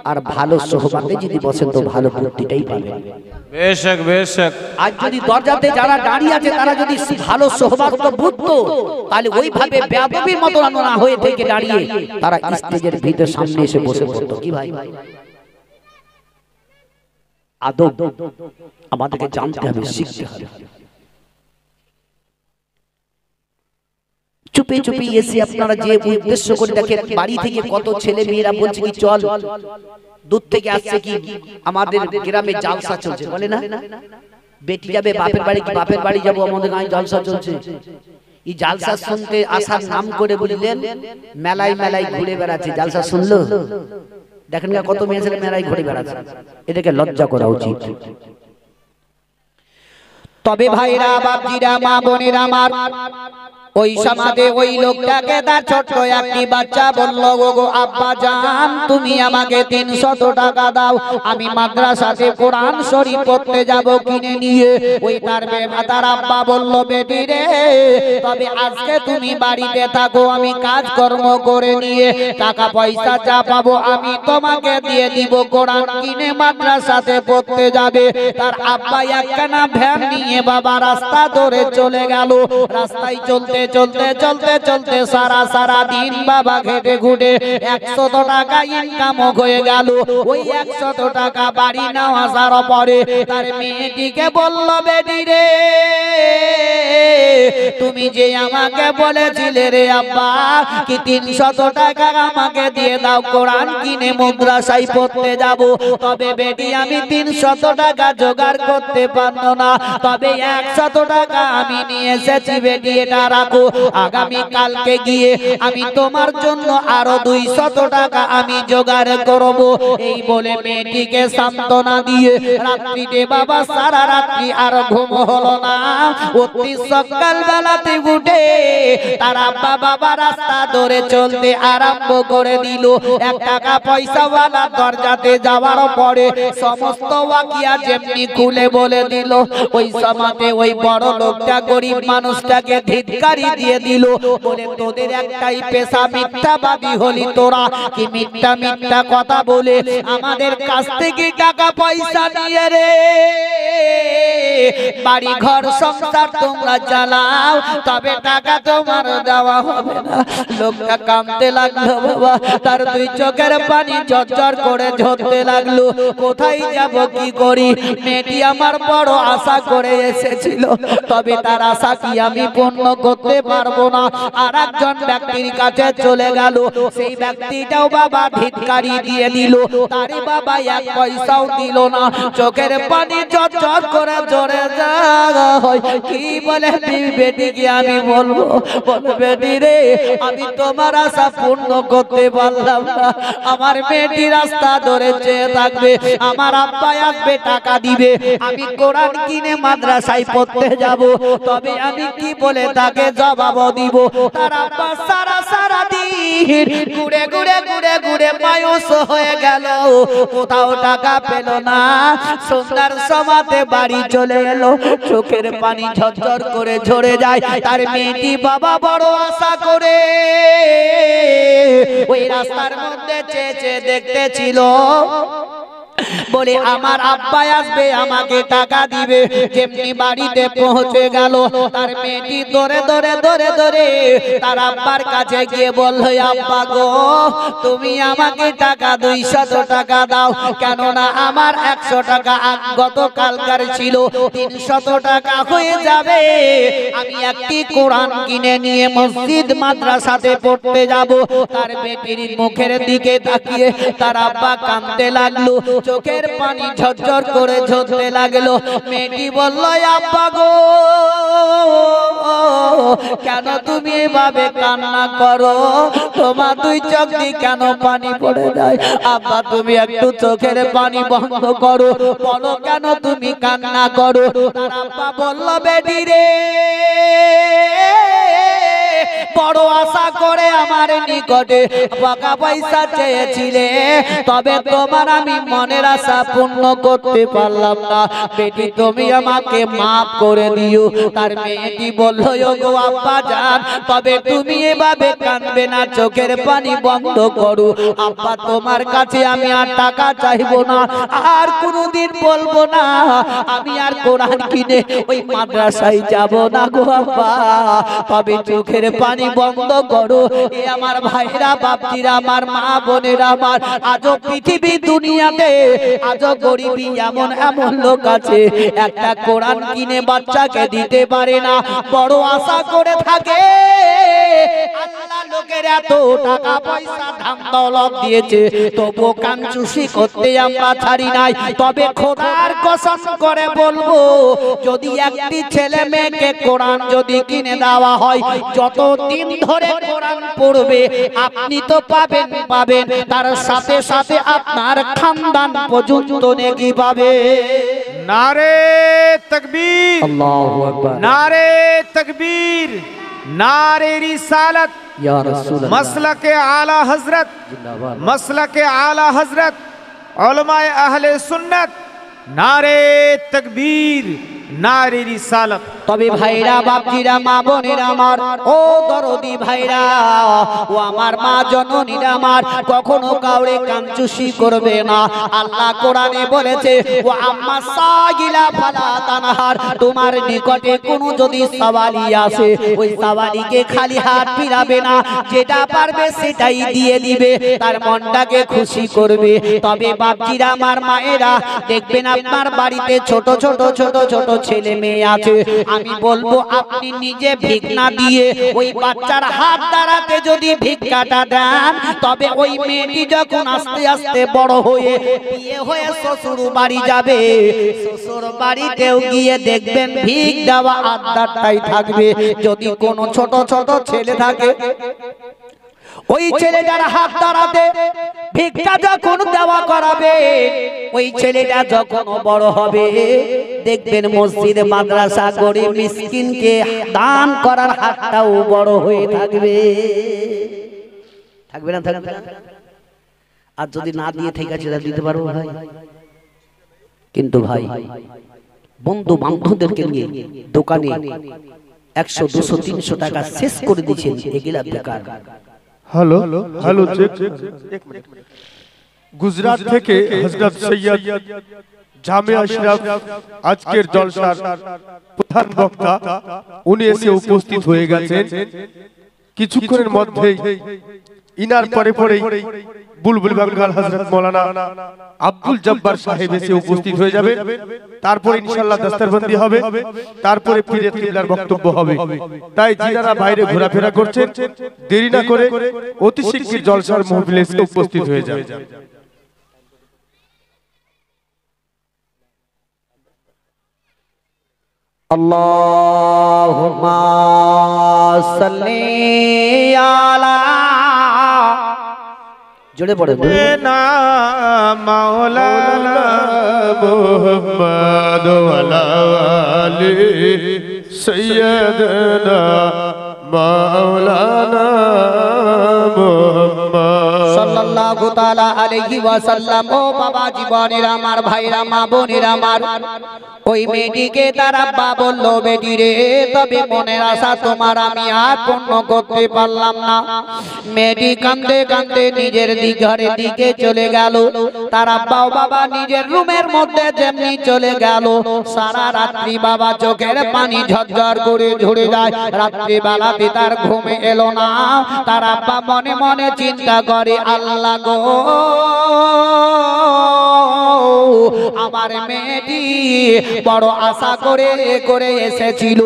আর ভালো সোহবাতে যদি বসেন তো ভালো বুদ্ধিটাই পাবেন। বেশক বেশক। আর যদি দরজাতে যারা দাঁড়িয়ে আছে তারা যদি ভালো সোহবাত তো বুঝতো, তাহলে ওইভাবে বেয়াদবির মতো না হয়ে থেকে দাঁড়িয়ে তারা স্টেজের ভিতর সামনে এসে বসে পড়তো। কি ভাই, আদব আমাদেরকে জানতে হবে, শিখতে হবে। চুপে চুপে এসে আপনারা যে উদ্দেশ্য করে দেখেন, বাড়ি থেকে কত ছেলে মেয়েরা বলছে কি চল, দূর থেকে আসছে কি আমাদের গ্রামে জালসা চলছে, বলে না বেটি যাবে বাপের বাড়ি, কি বাপের বাড়ি যাবো, আমাদের গায়ে জালসা চলছে। এই জালসা শুনতে আসার নাম করে বললেন মেলায় মেলায় ঘুরে বেড়াচ্ছে। জালসা শুনলো, দেখেন কত মেয়ে ছেলে মেলায় ঘুরে বেড়াচ্ছে, এটাকে লজ্জা করা উচিত। তবে ভাইরা বাপজিরা মা বোনেরা আমার, ওই সমাজে ওই লোকটাকে তার ছোট্ট একটি বাচ্চা বলল, গো আব্বা জান তুমি আমাকে 300 টাকা দাও, আমি মাদ্রাসাতে কোরআন শরীফ পড়তে যাব কিনে নিয়ে। ওই তার তার আব্বা বলল, বেটি রে তবে আজকে তুমি বাড়িতে থাকো, আমি কাজকর্ম করে নিয়ে টাকা পয়সা যা পাবো আমি তোমাকে দিয়ে দিব, কোরআন কিনে মাদ্রাসাতে পড়তে যাবে। তার আব্বা একখানা ভ্যান নিয়ে বাবা রাস্তা ধরে চলে গেল। রাস্তায় চলতে চলতে চলতে চলতে সারা দিন বাবা ঘেটে ঘুটে 100 টাকা ইনকাম হয়ে গেল। ওই 100 টাকা বাড়ি না আসার পরে তার মেয়েটিকে বলল, বেটি রে তুমি যে আমাকে বলেছিলে রে আব্বা কি 300 টাকা আমাকে দিয়ে দাও, কোরআন কিনে মাদ্রাসায় পড়তে যাব। তবে বেটি আমি 300 টাকা জোগাড় করতে পারবো না, তবে 100 টাকা আমি নিয়ে এসেছি, বেটি এটা রাখো। রাখো, আগামী কালকে গিয়ে আমি তোমার জন্য আরো 200 টাকা আমি জোগাড় করব। এই বলে মেয়েটিকে সান্ত্বনা দিয়ে রাত্রিতে বাবা সারা রাত্রি আর ঘুম হলো না। অতি সকাল বেলাতে উঠে তার আব্বা বাবা রাস্তা ধরে চলতে আরম্ভ করে দিল। 1 টাকা পয়সাওয়ালা দরজাতে যাওয়ার পরে সমস্ত ওয়াকিয়া যেমনি খুলে বলে দিল। ওই সমাজে ওই বড় লোকটা গরিব মানুষটাকে ধিক্কারি দিয়ে দিল, বলে তোদের একটাই পেশা মিথ্যাবাদী হলি তোরা, কি মিথ্যা মিথ্যা কথা বলে আমাদের কাছ থেকে টাকা পয়সা নিয়ে রে বাড়ি ঘর সংসার তোমরা চালাও, তবে টাকা তোমার দেওয়া হবে না। লোকটা কাঁদতে লাগলো বাবা, তার 2 চোখের পানি ঝরঝর করে ঝরতে লাগলো। কোথায় যাব কি করি? মেয়েটি আমার বড় আশা করে এসেছিল, তবে তার আশা কি আমি পূর্ণ করতে পারবো না। আর একজন ব্যক্তির কাছে চলে গেল, সেই ব্যক্তিটাও বাবা ধিক্কারি দিয়ে দিল, তারে বাবা 1 পয়সাও দিল না। চোখের পানি ঝরঝর করে ঝরে যায়। কি বলে বেটিকে আমি বলবো? বল বেটি রে, আমি তোমার আশা পূর্ণ করতে পারলাম না। আমার মেয়েটি রাস্তা ধরে চেয়ে থাকবে, আমার আব্বা আসবে টাকা দিবে, আমি কোরআন কিনে মাদ্রাসায় পড়তে যাব, তবে আমি কি বলে তাকে জবাব দিব? তার আব্বা সারা দিন ঘুরে ঘুরে ঘুরে ঘুরে মায়ুস হয়ে গেল, কোথাও টাকা পেল না। সন্ধ্যার সময়তে বাড়ি চলে এলো, চোখের পানি ঝরঝর করে ঝরে যায়। তার মেয়েটি বাবা বড় আশা করে ওই রাস্তার মধ্যে চেয়ে চেয়ে দেখতেছিল, বলে আমার আব্বা আসবে আমাকে টাকা দিবে। যেমনি বাড়িতে পৌঁছে গেল, তার মেয়েটি দৌড়ে দৌড়ে দৌড়ে দৌড়ে তার আব্বার কাছে গিয়ে বলল, আব্বা গো, তুমি আমাকে টাকা 200 টাকা দাও, কেননা আমার 100 টাকা গতকালকার ছিল, 300 টাকা হয়ে যাবে। আমি একটি কোরআন কিনে নিয়ে মসজিদ মাদ্রাসাতে পড়তে যাব। তার বেটির মুখের দিকে তাকিয়ে তার আব্বা কাঁদতে লাগলো, চোখের পানি ঝরঝর করে ঝরতে লাগলো। মেয়েটি বলল, আব্বা গো, কেন তুমি এভাবে কান্না করো? তোমার 2 চোখ দিয়ে কেন পানি পড়ে যায়? আব্বা তুমি একটু চোখের পানি বন্ধ করো, বলো কেন তুমি কান্না করো? তার আব্বা বলল, বেটি রে, বড় আশা করে আমার নিকটে টাকা পয়সা চেয়েছিলে, তবে তোমার আমি মনের আশা পূর্ণ করতে পারলাম না, বেটি তুমি আমাকে মাফ করে দিও। তার মেয়েটি বলল, ওগো আব্বা জান, তবে তুমি এভাবে কাঁদবে না, চোখের পানি বন্ধ করো। আব্বা তোমার কাছে আমি আর টাকা চাইবো না, আর কোনোদিন বলবো না আমি আর কোরআন কিনে ওই মাদ্রাসায় যাব না গো আব্বা, তবে চোখের পানি বন্ধ করো। এ আমার ভাইরা বাপজিরা, আমার মা বোনেরা, আমার আজও পৃথিবী দুনিয়াতে আজও গরিবী এমন এমন লোক আছে, একটা কোরআন কিনে বাচ্চাকে দিতে পারে না, বড় আশা করে থাকে। আল্লাহ লোকের এত টাকা পয়সা ধান দৌলত দিয়েছে, তবু কাঞ্চুষি করতে আমরা ছাড়ি নাই। তবে খোদার কসম করে বলবো, যদি একটি ছেলে মেয়েকে কোরআন যদি কিনে দেওয়া হয়, যত দিন ধরে কোরআন পড়বে আপনি তো পাবেন, তার সাথে সাথে আপনার খানদান পর্যন্ত নেকি পাবে। नारे तकबीर, আল্লাহু আকবার, नारे तकबीर, नारे रिसालत, या रसूल अल्लाह, मसलक आला हजरत, जिंदाबाद, मसलक आला हजरत, उलमाए अहले सुन्नत, नारे तकबीर, नारे रिसालत। তবে ভাইরা বাপজিরা, মা বোনেরা আমার, ও দরদি ভাইরা, ও আমার মা জননীরা আমার, কখনো কাউরে কাঞ্চুষি করবে না। আল্লাহ কোরআনে বলেছে, ও আম্মা সাগিলা ফালা তানহার, তোমার নিকটে কোনো যদি সওয়ালি আসে, ওই সওয়ালিকে খালি হাত ফিরাবে না, যেটা পারবে সেটাই দিয়ে দিবে, তার মনটাকে খুশি করবে। তবে বাপজিরা আমার, মায়েরা, দেখবেন আপনার বাড়িতে ছোট ছোট ছোট ছোট ছেলে মেয়ে আছে, আমি বলবো আপনি নিজে ভিক না দিয়ে ওই বাচ্চার হাত দ্বারাতে যদি ভিক্ষাটা দেন, তবে ওই মেয়েটি যখন আস্তে আস্তে বড় হয়ে বিয়ে হয়ে শ্বশুর বাড়ি যাবে, শ্বশুর বাড়িতেও গিয়ে দেখবেন ভিক দেওয়া আড্ডাটাই থাকবে। যদি কোনো ছোট ছোট ছেলে থাকে, ওই ছেলেটার হাত দ্বারাতে ভিক্ষা যখন দেওয়া করাবে, ওই ছেলেটা যখন বড় হবে দেখবেন মসজিদ মাদ্রাসা গরিব মিসকিনকে দান করার হাতটাও বড় হয়ে থাকবে। থাকবে না? থাকবে না? আর যদি না দিয়ে ঠিক আছে দিতে পারবো ভাই, কিন্তু ভাই বন্ধু বান্ধবদেরকে নিয়ে দোকানে 100 200 300 টাকা শেষ করে দিচ্ছেন, এগুলা বেকার। Hello hello check. গুজরাট থেকে হযরত সৈয়দ জামে আশরাফ আজকের জলসার প্রধান বক্তা, উনি এসে উপস্থিত হয়ে গেছেন। কিছুক্ষণের মধ্যেই ইনার পরে বুলবুল বাঙ্গাল হযরত মাওলানা আব্দুল জব্বার সাহেব এসে উপস্থিত হয়ে যাবে। তারপরে ইনশাআল্লাহ দস্তরবন্দি হবে, তারপরে পীরে কিবলার বক্তব্য হবে। তাই যারা বাইরে ঘোরাফেরা করছেন, দেরি না করে অতি শিগগির জলসার মাহফিলে এসে উপস্থিত হয়ে যান। আল্লাহুম্মা সাল্লি আলা, জোরে পড়ে না মাওলানা মুহাম্মদ ওয়ালা আলি সাইয়্যিদানা মাওলানা মুহাম্মদ সাল্লাল্লাহু তাআলা আলাইহি ওয়াসাল্লাম। ও বাবা জীবনের আমার ভাইরা মা বোনেরা আমার, ওই মেয়েটিকে তার আব্বা বলল, বেটি রে তবে মনের আশা তোমার আমি আর পূর্ণ করতে পারলাম না। মেয়েটি কাঁদতে কাঁদতে নিজের ঘরের দিকে চলে গেল। তার আব্বা ও বাবা নিজের রুমের মধ্যে যেমনি চলে গেল, সারা রাত্রি বাবা চোখের পানি ঝরঝর করে ঝরে যায়। রাত্রি বেলাতে তার ঘুমে এলো না। তার আব্বা মনে মনে চিন্তা করে, আল্লাহ গো আমার মেয়েটি বড় আশা করে করে এসেছিল,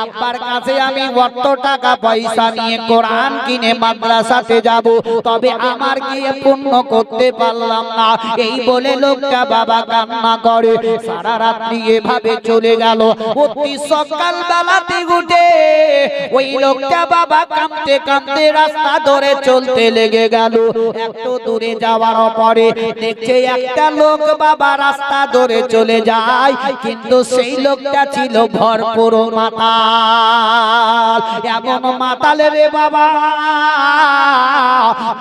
আব্বার কাছে আমি অত টাকা পয়সা নিয়ে কোরআন কিনে মাদ্রাসাতে যাব, তবে আমার গিয়ে পূর্ণ করতে পারলাম না। এই বলে লোকটা বাবা কান্না করে। সারা রাত্রি এভাবে চলে গেল। অতি সকাল বেলাতে উঠে ওই লোকটা বাবা কাঁদতে কাঁদতে রাস্তা ধরে চলতে লেগে গেল। একটু দূরে যাওয়ার পরে দেখছে একটা লোক বাবা রাস্তা ধরে চলে যায়, কিন্তু সেই লোকটা ছিল ভরপুর মাতাল। এমন মাতাল রে বাবা,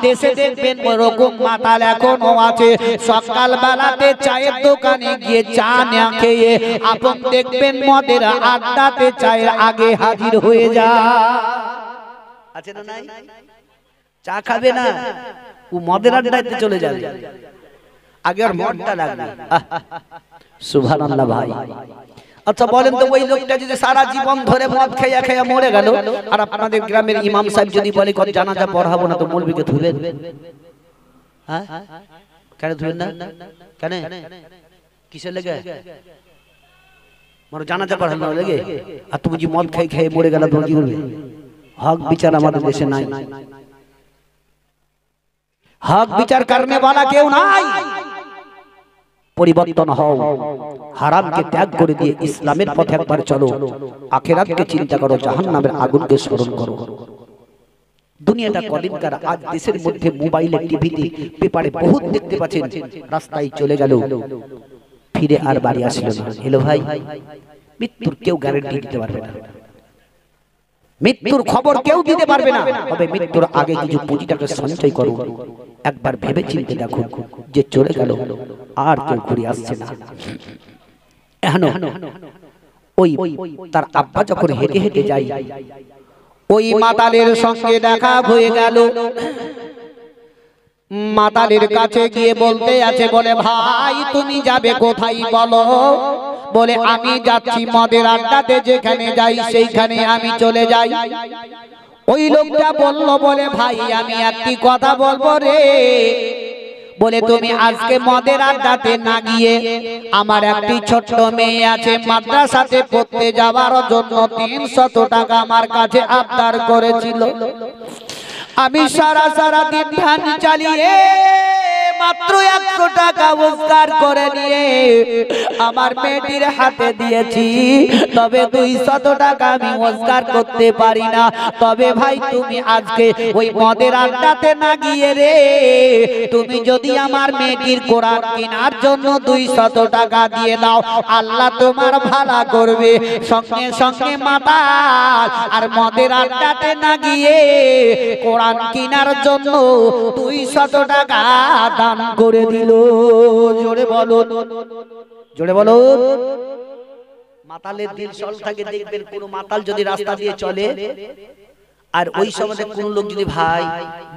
দেশে দেখবেন ওরকম মাতাল এখনো আছে। সকাল বেলাতে চায়ের দোকানে গিয়ে চা না খেয়ে আপন দেখবেন মদের আড্ডাতে চায়ের আগে হাজির হয়ে যায়। আছে না নাই? চা খাবে না, ও মদের আড্ডাতে চলে যাবে, আগে আর মদটা লাগবে। সুবহানাল্লাহ ভাই। আচ্ছা বলেন তো, ওই লোকটা যদি সারা জীবন ধরে মদ খেয়ে খেয়ে মরে গেল, আর আপনাদের গ্রামের ইমাম সাহেব যদি বলে কত জানাজা পড়াবো না, তো মৌলবীকে ধুবেন? হ্যাঁ কেন ধুবেন না? কেন? কিসের লেগে? মানে জানাজা পড়ানো লেগে? আর তুমি যে মদ খেয়ে খেয়ে মরে গেল, তুমি কি করবে? হক বিচার আমাদের দেশে নাই। হক বিচার করনে वाला কেউ নাই। পরিবর্তন হও, হারামকে ত্যাগ করে দিয়ে ইসলামের পথে একবার চলো, আখিরাতকে চিন্তা করো, জাহান্নামের আগুনকে স্মরণ করো। দুনিয়াটা কদিনকার, আজ দেশের মধ্যে মোবাইলে টিভিতে পেপারে বহুত দেখতে পাচ্ছেন, রাস্তায় চলে গেল ফিরে আর বাড়ি আসলো না। হ্যালো ভাই, মৃত্যুর কেউ গ্যারান্টি দিতে পারবে না, মৃত্যুর খবর কেউ দিতে পারবে না। তবে মৃত্যুর আগে কিছু পুঁজিটাকে সঞ্চয় করো, একবার ভেবে চিন্তে দেখো যে চলে গেল আর কেউ ঘুরে আসছে না। ওই তার আব্বা যখন হেঁটে হেঁটে যায়, ওই মাতালের সঙ্গে দেখা হয়ে গেল। মাতালের কাছে গিয়ে বলতে আছে, বলে ভাই তুমি যাবে কোথায় বলো? বলে আমি যাচ্ছি মদের আড্ডাতে, যেখানে যাই সেইখানে আমি চলে যাই। ওই লোকটা বলল, বলে ভাই আমি একটি কথা বলবো রে, বলে তুমি আজকে মদের আড্ডাতে না গিয়ে, আমার একটি ছোট্ট মেয়ে আছে মাদ্রাসাতে পড়তে যাওয়ার জন্য 300 টাকা আমার কাছে আবদার করেছিল। আমি সারা দিন ধ্যান চালিয়ে মাত্র 100 টাকা রোজগার করে নিয়ে আমার মেয়েটির হাতে দিয়েছি, তবে 200 টাকা আমি রোজগার করতে পারি না। তবে ভাই তুমি আজকে ওই মদের আড্ডাতে না গিয়ে রে, তুমি যদি আমার মেয়েটির কোরআন কেনার জন্য 200 টাকা দিয়ে দাও, আল্লাহ তোমার ভালো করবে। সঙ্গে সঙ্গে মাতাল আর মদের আড্ডাতে না গিয়ে কোরআন কেনার জন্য 200 টাকা দান করে দিল। জোরে বলো, জোরে বলো। মাতালের দিল সল থাকে, দেখবেন কোন মাতাল যদি রাস্তা দিয়ে চলে আর ওই সময় কোন লোক যদি ভাই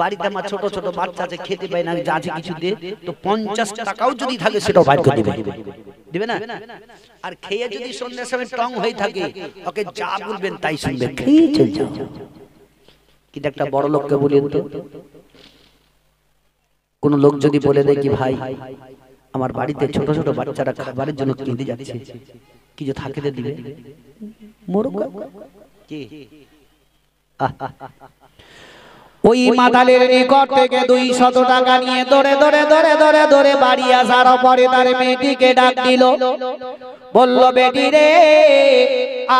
বাড়িতে আমার ছোট ছোট বাচ্চা আছে খেতে পায় না, যা আছে কিছু দে, তো 50 টাকাও যদি থাকে সেটাও বাইর করে দিবে, দিবে না? আর খেয়ে যদি সন্ধ্যার সময় টং হয়ে থাকে, ওকে যা বলবেন তাই শুনবে, খেয়ে চলে যাও। কিন্তু একটা বড় লোককে বলেন তো, কোন লোক যদি বলে দেয় কি ভাই আমার বাড়িতে ছোট ছোট বাচ্চারা খাবারের জন্য কেঁদে যাচ্ছে, কিছু থাকে তো দিবে, মোরগ কি? ওই মাতালের নিকট থেকে 200 টাকা নিয়ে দৌড়ে দৌড়ে দৌড়ে দৌড়ে দৌড়ে বাড়ি আসার পরে তার মেয়েটিকে ডাক দিল, বলল বেটি রে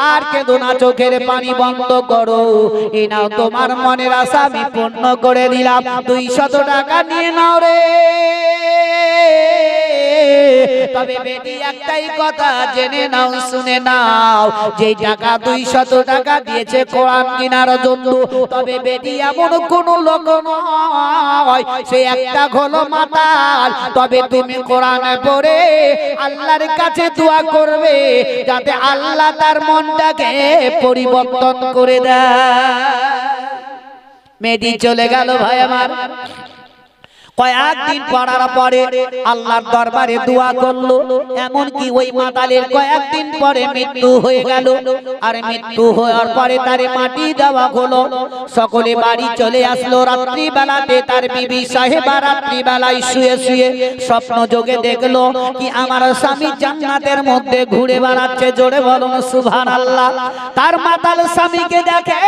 আর কেঁদো না, চোখের পানি বন্ধ করো, এই নাও তোমার মনের আশা আমি পূর্ণ করে দিলাম, 200 টাকা নিয়ে নাও রে। তবে বেটি একটাই কথা জেনে নাও, শুনে নাও, যে টাকা 200 টাকা দিয়েছে কোরআন কেনার জন্য, তবে বেটি এমন কোন লোক নয়, সে একটা হলো মাতাল। তবে তুমি কোরআন পড়ে আল্লাহর কাছে দোয়া করবে যাতে আল্লাহ তার মনটাকে পরিবর্তন করে দেয়। মেয়েটি চলে গেল ভাই আমার। কয়েকদিন পড়ার পরে আল্লাহর দরবারে দোয়া করলো, এমনকি ওই মাতালের কয়েকদিন পরে মৃত্যু হয়ে গেল। আর মৃত্যু হওয়ার পরে তারে মাটি দেওয়া হলো। সকলে বাড়ি চলে আসলো। রাত্রি বেলাতে তার বিবি সাহেবা রাত্রি বেলায় শুয়ে শুয়ে স্বপ্ন যোগে দেখলো কি আমার স্বামী জান্নাতের মধ্যে ঘুরে বেড়াচ্ছে। জোরে বলুন সুবহানাল্লাহ। তার মাতাল স্বামীকে দেখে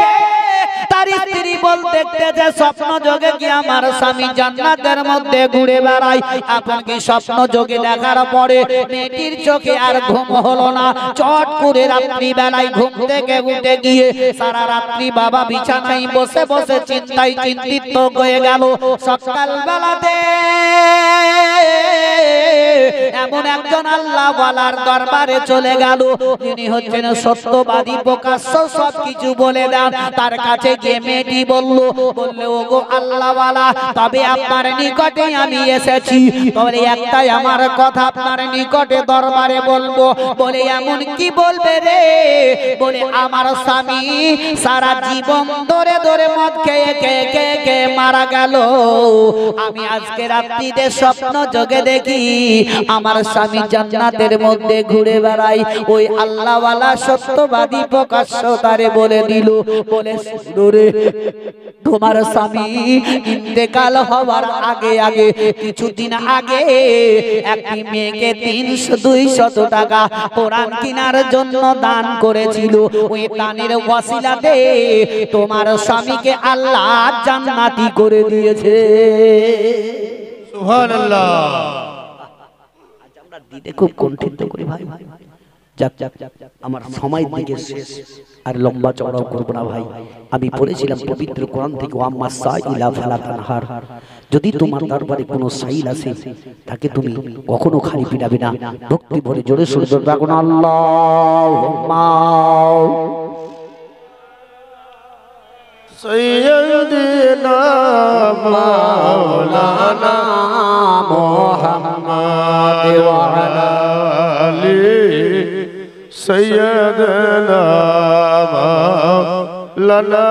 তার স্ত্রী বলতে যে স্বপ্ন যোগে কি আমার স্বামী জান্নাতের মধ্যে ঘুরে বেড়ায়। আপনাকে স্বপ্ন যোগে দেখার পরে মেয়েটির চোখে আর ঘুম হলো না। চট করে রাত্রি বেলায় ঘুম থেকে উঠে গিয়ে সারা রাত্রি বাবা বিছানায় বসে বসে চিন্তায় চিন্তিত হয়ে গেল। সকাল বেলাতে এমন একজন আল্লাহ ওয়ালার দরবারে চলে গেল, যিনি হচ্ছেন সত্যবাদী, প্রকাশ্য সবকিছু বলে দেন। তার কাছে গিয়ে মেয়েটি বললে ওগো আল্লাহ ওয়ালা, তবে আপনার নিকটে আমি এসেছি, বলে একটাই আমার কথা আপনার নিকটে দরবারে বলবো। বলে এমন কি বলবে রে? বলে আমার স্বামী সারা জীবন ধরে ধরে মদ খেয়ে খেয়ে খেয়ে খেয়ে মারা গেল। আমি আজকে রাত্রিতে স্বপ্ন যোগে দেখি আমার স্বামী জান্নাতের মধ্যে ঘুরে বেড়াই। ওই আল্লাহ ওয়ালা সত্যবাদী প্রকাশ্য তারে বলে দিল, বলে রে তোমার স্বামী ইন্তেকাল হওয়ার আগে আগে কিছুদিন আগে একটি মেয়েকে 200 টাকা কোরআন কেনার জন্য দান করেছিল। ওই দানের ওয়াসিলাতে তোমার স্বামীকে আল্লাহ জান্নাতি করে দিয়েছে। সুবহানাল্লাহ। আজ আমরা দিতে খুব কণ্ঠিত করি ভাই। যাক যাক আমার সময় দিকে শেষ, আর লম্বা চওড়াও করব না ভাই। আমি পড়েছিলাম পবিত্র কোরআন থেকে ওয়াম্মা সাইলা ফালা তানহার। যদি তোমার দরবারে কোনো সাইল আসে তাকে তুমি কখনো খালি পিটাবে না। ভক্তি ভরে জোরে সুরে দরবার করুন আল্লাহুম্মা সাইয়্যিদিনা মাওলানা মুহাম্মদ ওয়া আলা আলি সাইয়্যিদিনা মাওলানা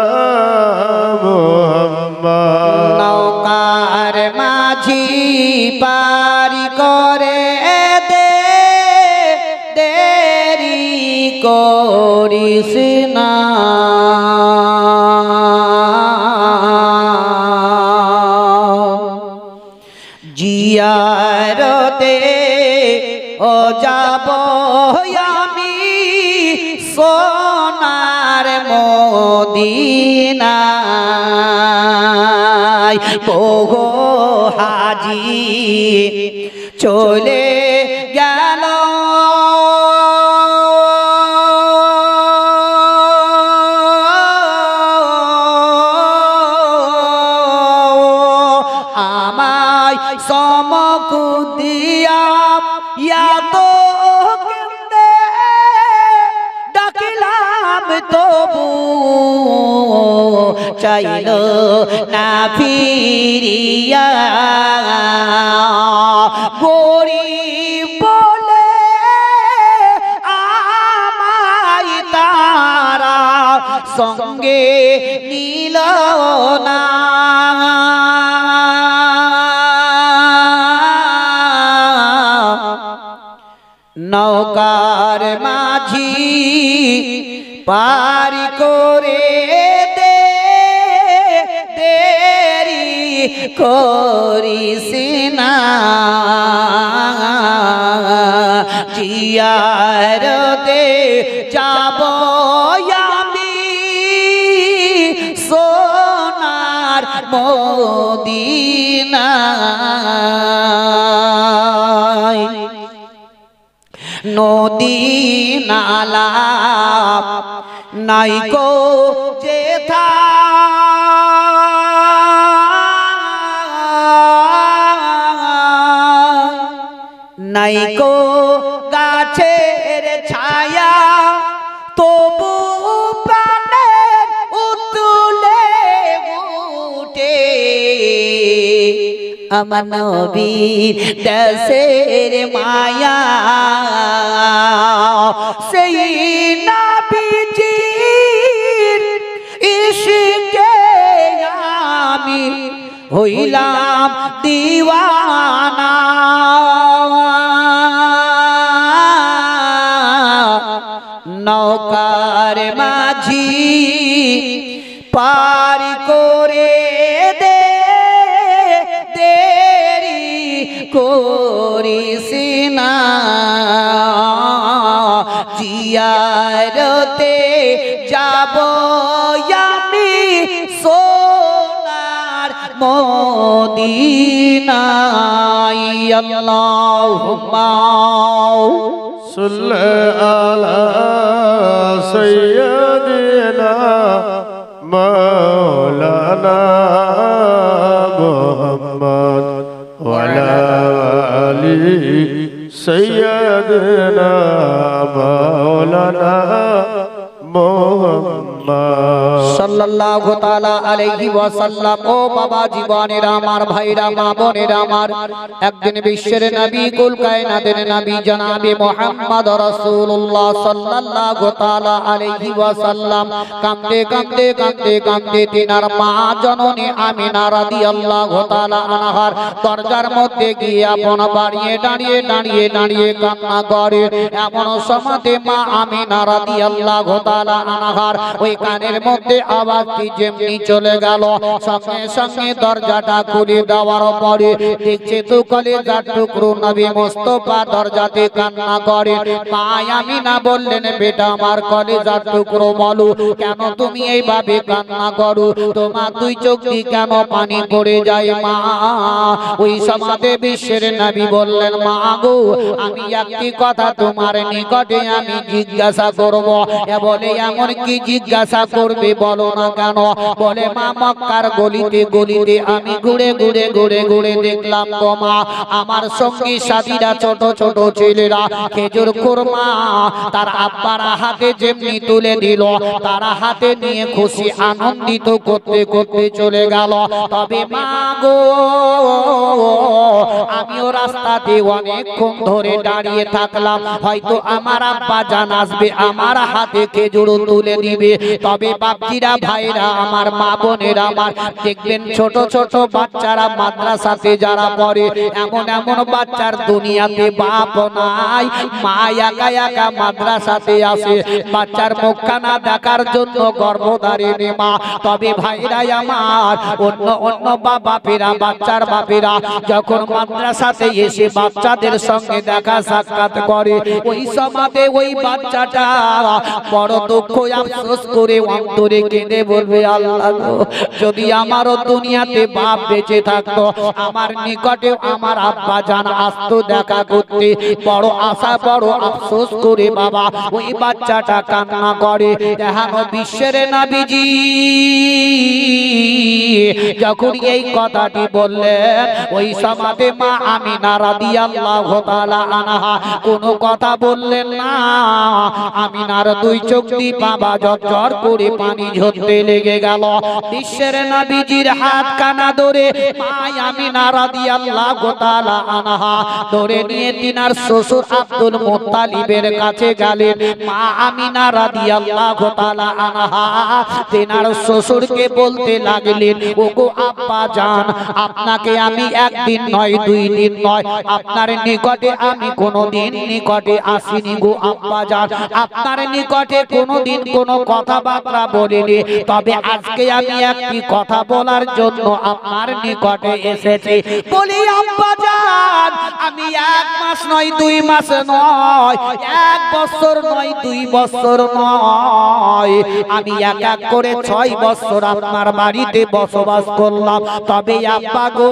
মুহাম্মদ। নৌকার মাঝি পারি করে দে, দেরি করিস না। ও যাব আমি সোনার মদিনায় ওগো হাজি চলে গেল আমায় সমক দিয়া তো কেন্দে ডাকিলাম তবু চাইল না ফিরিয়া গরিব বলে আমায় তারা সঙ্গে নিল না নৌকার মাঝি পারি করে দে দেরি করিস না জিয়ারতে যাব আমি সোনার মদিনায় নদী নালা নাইকো যেথা নাইকো গাছের ছায়া তবু প্রাণের উতুলে উঠে আমার নবীর দেশের মায়া সেই নবীজির ইশকে আমি হইলাম দিওয়ানা নৌকার মাঝি পারি করে দে দেরি করিস না জিয়ারতে যাব আমি সোনার মদিনায় আল্লাহুম্মা صل على سيدنا مولانا محمد وعلى آله سيدنا مولانا محمد সাল্লাল্লাহু তাআলা আলাইহি ওয়াসাল্লাম। ও বাবা জীবনের আমার ভাইরা মা বোনেরা আমার, একদিন বিশ্বের নবী কুল কায়নাতের নবী জনাবে মুহাম্মদ রাসূলুল্লাহ সাল্লাল্লাহু তাআলা আলাইহি ওয়াসাল্লাম কাঁদতে কাঁদতে কাঁদতে কাঁদতে তিনার মা জননী আমিনা রাদিয়াল্লাহু তাআলা আনহার দরজার মধ্যে গিয়ে আপন বাড়িয়ে দাঁড়িয়ে দাঁড়িয়ে দাঁড়িয়ে কান্না করে। এমন সময়তে মা আমিনা রাদিয়াল্লাহু তাআলা আনহার ওই কানের মধ্যে আওয়াজটি যেমনি চলে গেল, সঙ্গে সঙ্গে দরজাটা খুলে দেওয়ার পরে দেখছে তো কলিজার টুকরো নবী মুস্তাফা দরজাতে কান্না করে। মা আমিনা বললেন, বেটা আমার কলিজার টুকরো বলো কেন তুমি এইভাবে কান্না করো, তোমার দুই চোখ দিয়ে কেন পানি পড়ে যায় মা? ওই সমাজে বিশ্বের নবী বললেন, মা গো আমি একটি কথা তোমার নিকটে আমি জিজ্ঞাসা করব। বলে এমন কি জিজ্ঞাসা করবে বলো না কেন? বলে মা মক্কার গলিতে গলিতে আমি ঘুরে ঘুরে ঘুরে ঘুরে দেখলাম তো মা আমার সঙ্গী সাথীরা ছোট ছোট ছেলেরা খেজুর কুরমা তার আব্বার হাতে যেমনি তুলে দিল তারা হাতে নিয়ে খুশি আনন্দিত করতে করতে চলে গেল। তবে মা গো আমিও রাস্তাতে অনেকক্ষণ ধরে দাঁড়িয়ে থাকলাম, হয়তো আমার আব্বা জান আসবে আমার হাতে খেজুর তুলে দিবে, তবে বাপজিরা ভাইরা আমার, মা বোনেরা আমার, দেখবেন ছোট ছোট বাচ্চারা মাদ্রাসাতে যারা পড়ে, এমন এমন বাচ্চার দুনিয়াতে বাপ নাই, মা একা একা মাদ্রাসাতে আসে বাচ্চার মুখখানা দেখার জন্য গর্ভধারিণী মা। তবে ভাইরা আমার, অন্য অন্য বাপেরা, বাচ্চার বাপেরা যখন মাদ্রাসাতে এসে বাচ্চাদের সঙ্গে দেখা সাক্ষাৎ করে, ওই সমাজে ওই বাচ্চাটা বড় দুঃখ আফসোস করে অন্তরে কেঁদে বলবে, আল্লাহ গো, যদি আমারও দুনিয়াতে বাপ বেঁচে থাকতো, আমার নিকটে আমার আব্বা জান আসতো দেখা করতে, বড় আশা বড় আফসোস করে বাবা ওই বাচ্চাটা কান্না করে। এহেন বিশ্বের নবীজি যখন এই কথাটি বললেন, ওই সমাজে মা আমিনা রাদিয়াল্লাহু তাআলা আনহা কোনো কথা বললেন না। আমিনার দুই চোখ দিয়ে বাবা ঝরঝর করে পানি ঝরতে লেগে গেল। বিশ্বের নবীজির হাত কানা ধরে মা আমিনা রাদিয়াল্লাহু তাআলা আনহা ধরে নিয়ে তিনার শ্বশুর আব্দুল মুত্তালিবের কাছে গেলেন। মা আমিনা রাদিয়াল্লাহু তাআলা আনহা তিনার শ্বশুরকে বলতে লাগলেন, ওগো আব্বা জান, আপনাকে আমি একদিন নয় দুই দিন নয় আপনার নিকটে আমি কোনোদিন নিকটে আসিনি গো আব্বা জান, আপনার নিকটে কোনোদিন কোনো কথাবার্তা বলিনি, তবে আজকে আমি একটি কথা বলার জন্য আপনার নিকটে এসেছি। বলি আব্বা জান, আমি 1 মাস নয় 2 মাস নয় 1 বছর নয় 2 বছর নয়, আমি এক এক করে 6 বছর আপনার বাড়িতে বসবাস করলাম, তবে আব্বা গো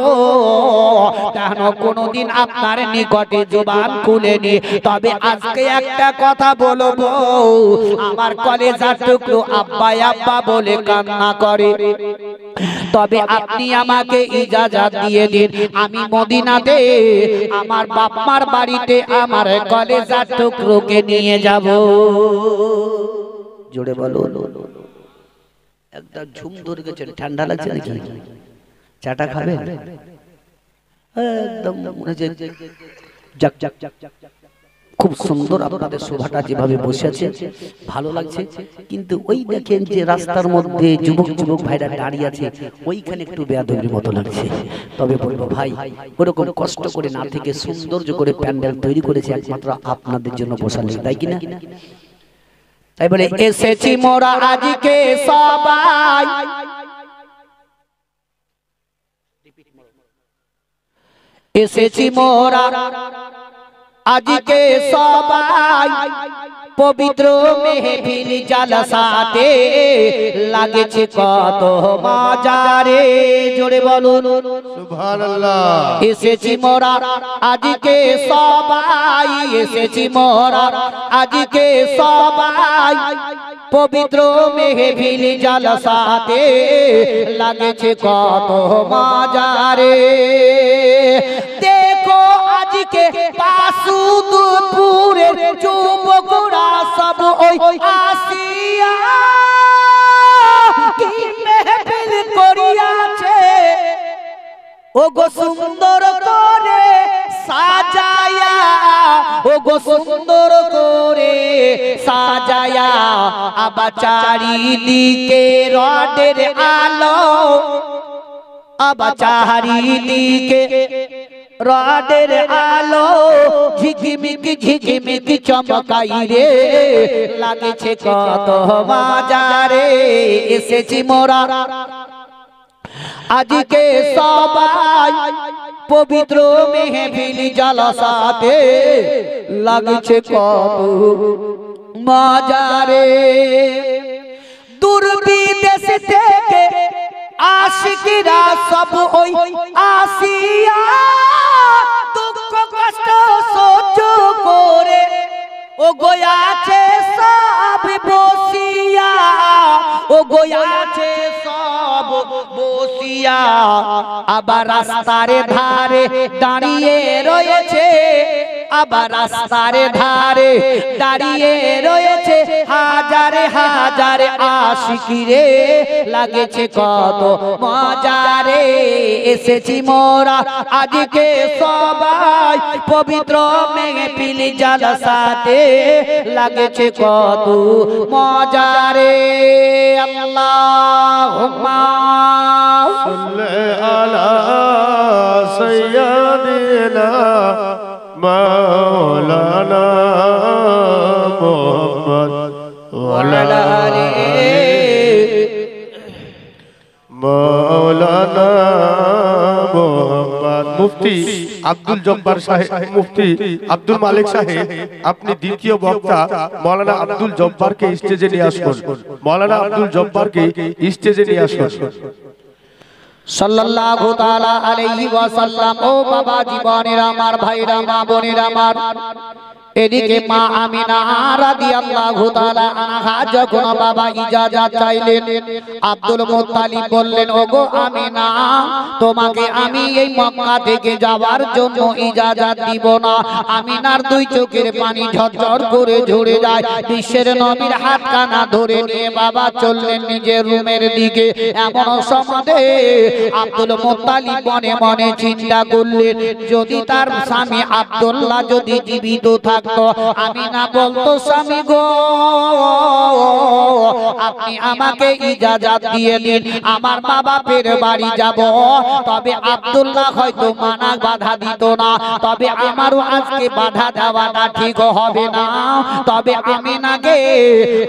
কেন কোনোদিন আপনার নিকটে জবান খুলেনি, তবে আজকে একটা কথা বলবো, আমার কলেজার টুকরো আব্বা আব্বা বলে কান্না করে, তবে আপনি আমাকে ইজাজত দিয়ে দিন, আমি মদিনাতে আমার বাপ মার বাড়িতে আমার কলেজার টুকরোকে নিয়ে যাব। জোরে বলো, একটা ঝুম ধরে গেছেন, ঠান্ডা লাগছে নাকি? চাটা খাবেন? একদম মনে হচ্ছে যাক যাক যাক, খুব সুন্দর আপনাদের শোভাটা যেভাবে বসে আছে ভালো লাগছে, কিন্তু ওই দেখেন যে রাস্তার মধ্যে যুবক যুবক ভাইরা দাঁড়িয়ে আছে, ওইখানে একটু বেয়াদবির মতো লাগছে। তবে বলবো ভাই, ওরকম কষ্ট করে না থেকে সৌন্দর্য করে প্যান্ডেল তৈরি করেছে একমাত্র আপনাদের জন্য বসালে, তাই কিনা? তাই বলে এসেছি মোরা আজকে সবাই, এসেছি মোরা আজকে সবাই, পবিত্র মেহফিল জালসাতে লাগেছে কত মজারে, জোরে বলুন সুবহানাল্লাহ। এসেছি মোরা আজকে সবাই, এসেছি মোরা আজকে সবাই, পবিত্র মেহফিল জালসাতে লাগেছে কত মজারে। দেখো আজকে বাসুদপুরের যুবকরা সব ওই আসিয়া কি মেহফিল করিয়াছে, ও গো সুন্দর করে সাজায়া, ও গো সুন্দর করে সাজায়া, আবার চারিদিকে রডের আলো, আবার চারিদিকে রডের আলো ঝিকিমিকি ঝিকিমিকি চমকাই রে, লাগেছে কত মজারে। এসেছি মোরা আজকে সবাই, পবিত্র মেহফিল জালসাতে লাগছে কত মজারে। দূর বিদেশ থেকে আশিকরা সব ওই আসিয়া দুঃখ কষ্ট সহ্য করে, ও গোয়াছে সব বসিয়া, ও গোয়াছে সব বসিয়া, আবার রাস্তার ধারে দাঁড়িয়ে রয়েছে, আবার রাস্তার ধারে দাঁড়িয়ে রয়েছে হাজার হাজারে হাজারে আশিকি রে লাগেছে কত মজারে এসেছি মোরা আজকে সবাই পবিত্র মেহফিল জালসাতে লাগেছে কত মজারে আল্লাহুম্মা সাল্লি আলা সাইয়্যিদিনা মাওলানা মুহাম্মদ ওয়া আলা আলিহি মাওলানা মুহাম্মদ। মুফতি আব্দুল জব্বার সাহেব, মুফতি আব্দুল মালিক সাহেব, আপনি দ্বিতীয় বক্তা মাওলানা আব্দুল জব্বারকে স্টেজে নিয়ে আসুন। মাওলানা আব্দুল জব্বারকে স্টেজে নিয়ে আসুন। সাল্লাল্লাহু তাআলা আলাইহি ওয়াসাল্লাম। ও বাবা জীবনের আমার ভাইরা মা বোনেরা আমার, এদিকে মা আমিনা রাদিয়াল্লাহু তাআলা আনহা যখন বাবা ইজাজত চাইলেন, আব্দুল মুত্তালিব বললেন, ওগো আমিনা, তোমাকে আমি এই মক্কা থেকে যাওয়ার জন্য ইজাজত দিব না। আমিনার দুই চোখের পানি ঝরঝর করে ঝরে যায়। বিশ্বের নবীর হাত কানা ধরে নিয়ে বাবা চললেন নিজের রুমের দিকে। এমন সময়ে আব্দুল মুত্তালিব মনে মনে চিন্তা করলেন, যদি তার স্বামী আব্দুল্লাহ যদি জীবিত থাকতো, আমিনা বলতো, স্বামী গো, আপনি আমাকে ইজাজত দিয়ে দিন, আমার মা বাপের বাড়ি যাব। তবে আব্দুল্লাহ হয়তো মানা বাধা দিত না, তবে আমারও আজকে বাধা দেওয়াটা ঠিক হবে না। তবে আমিনাকে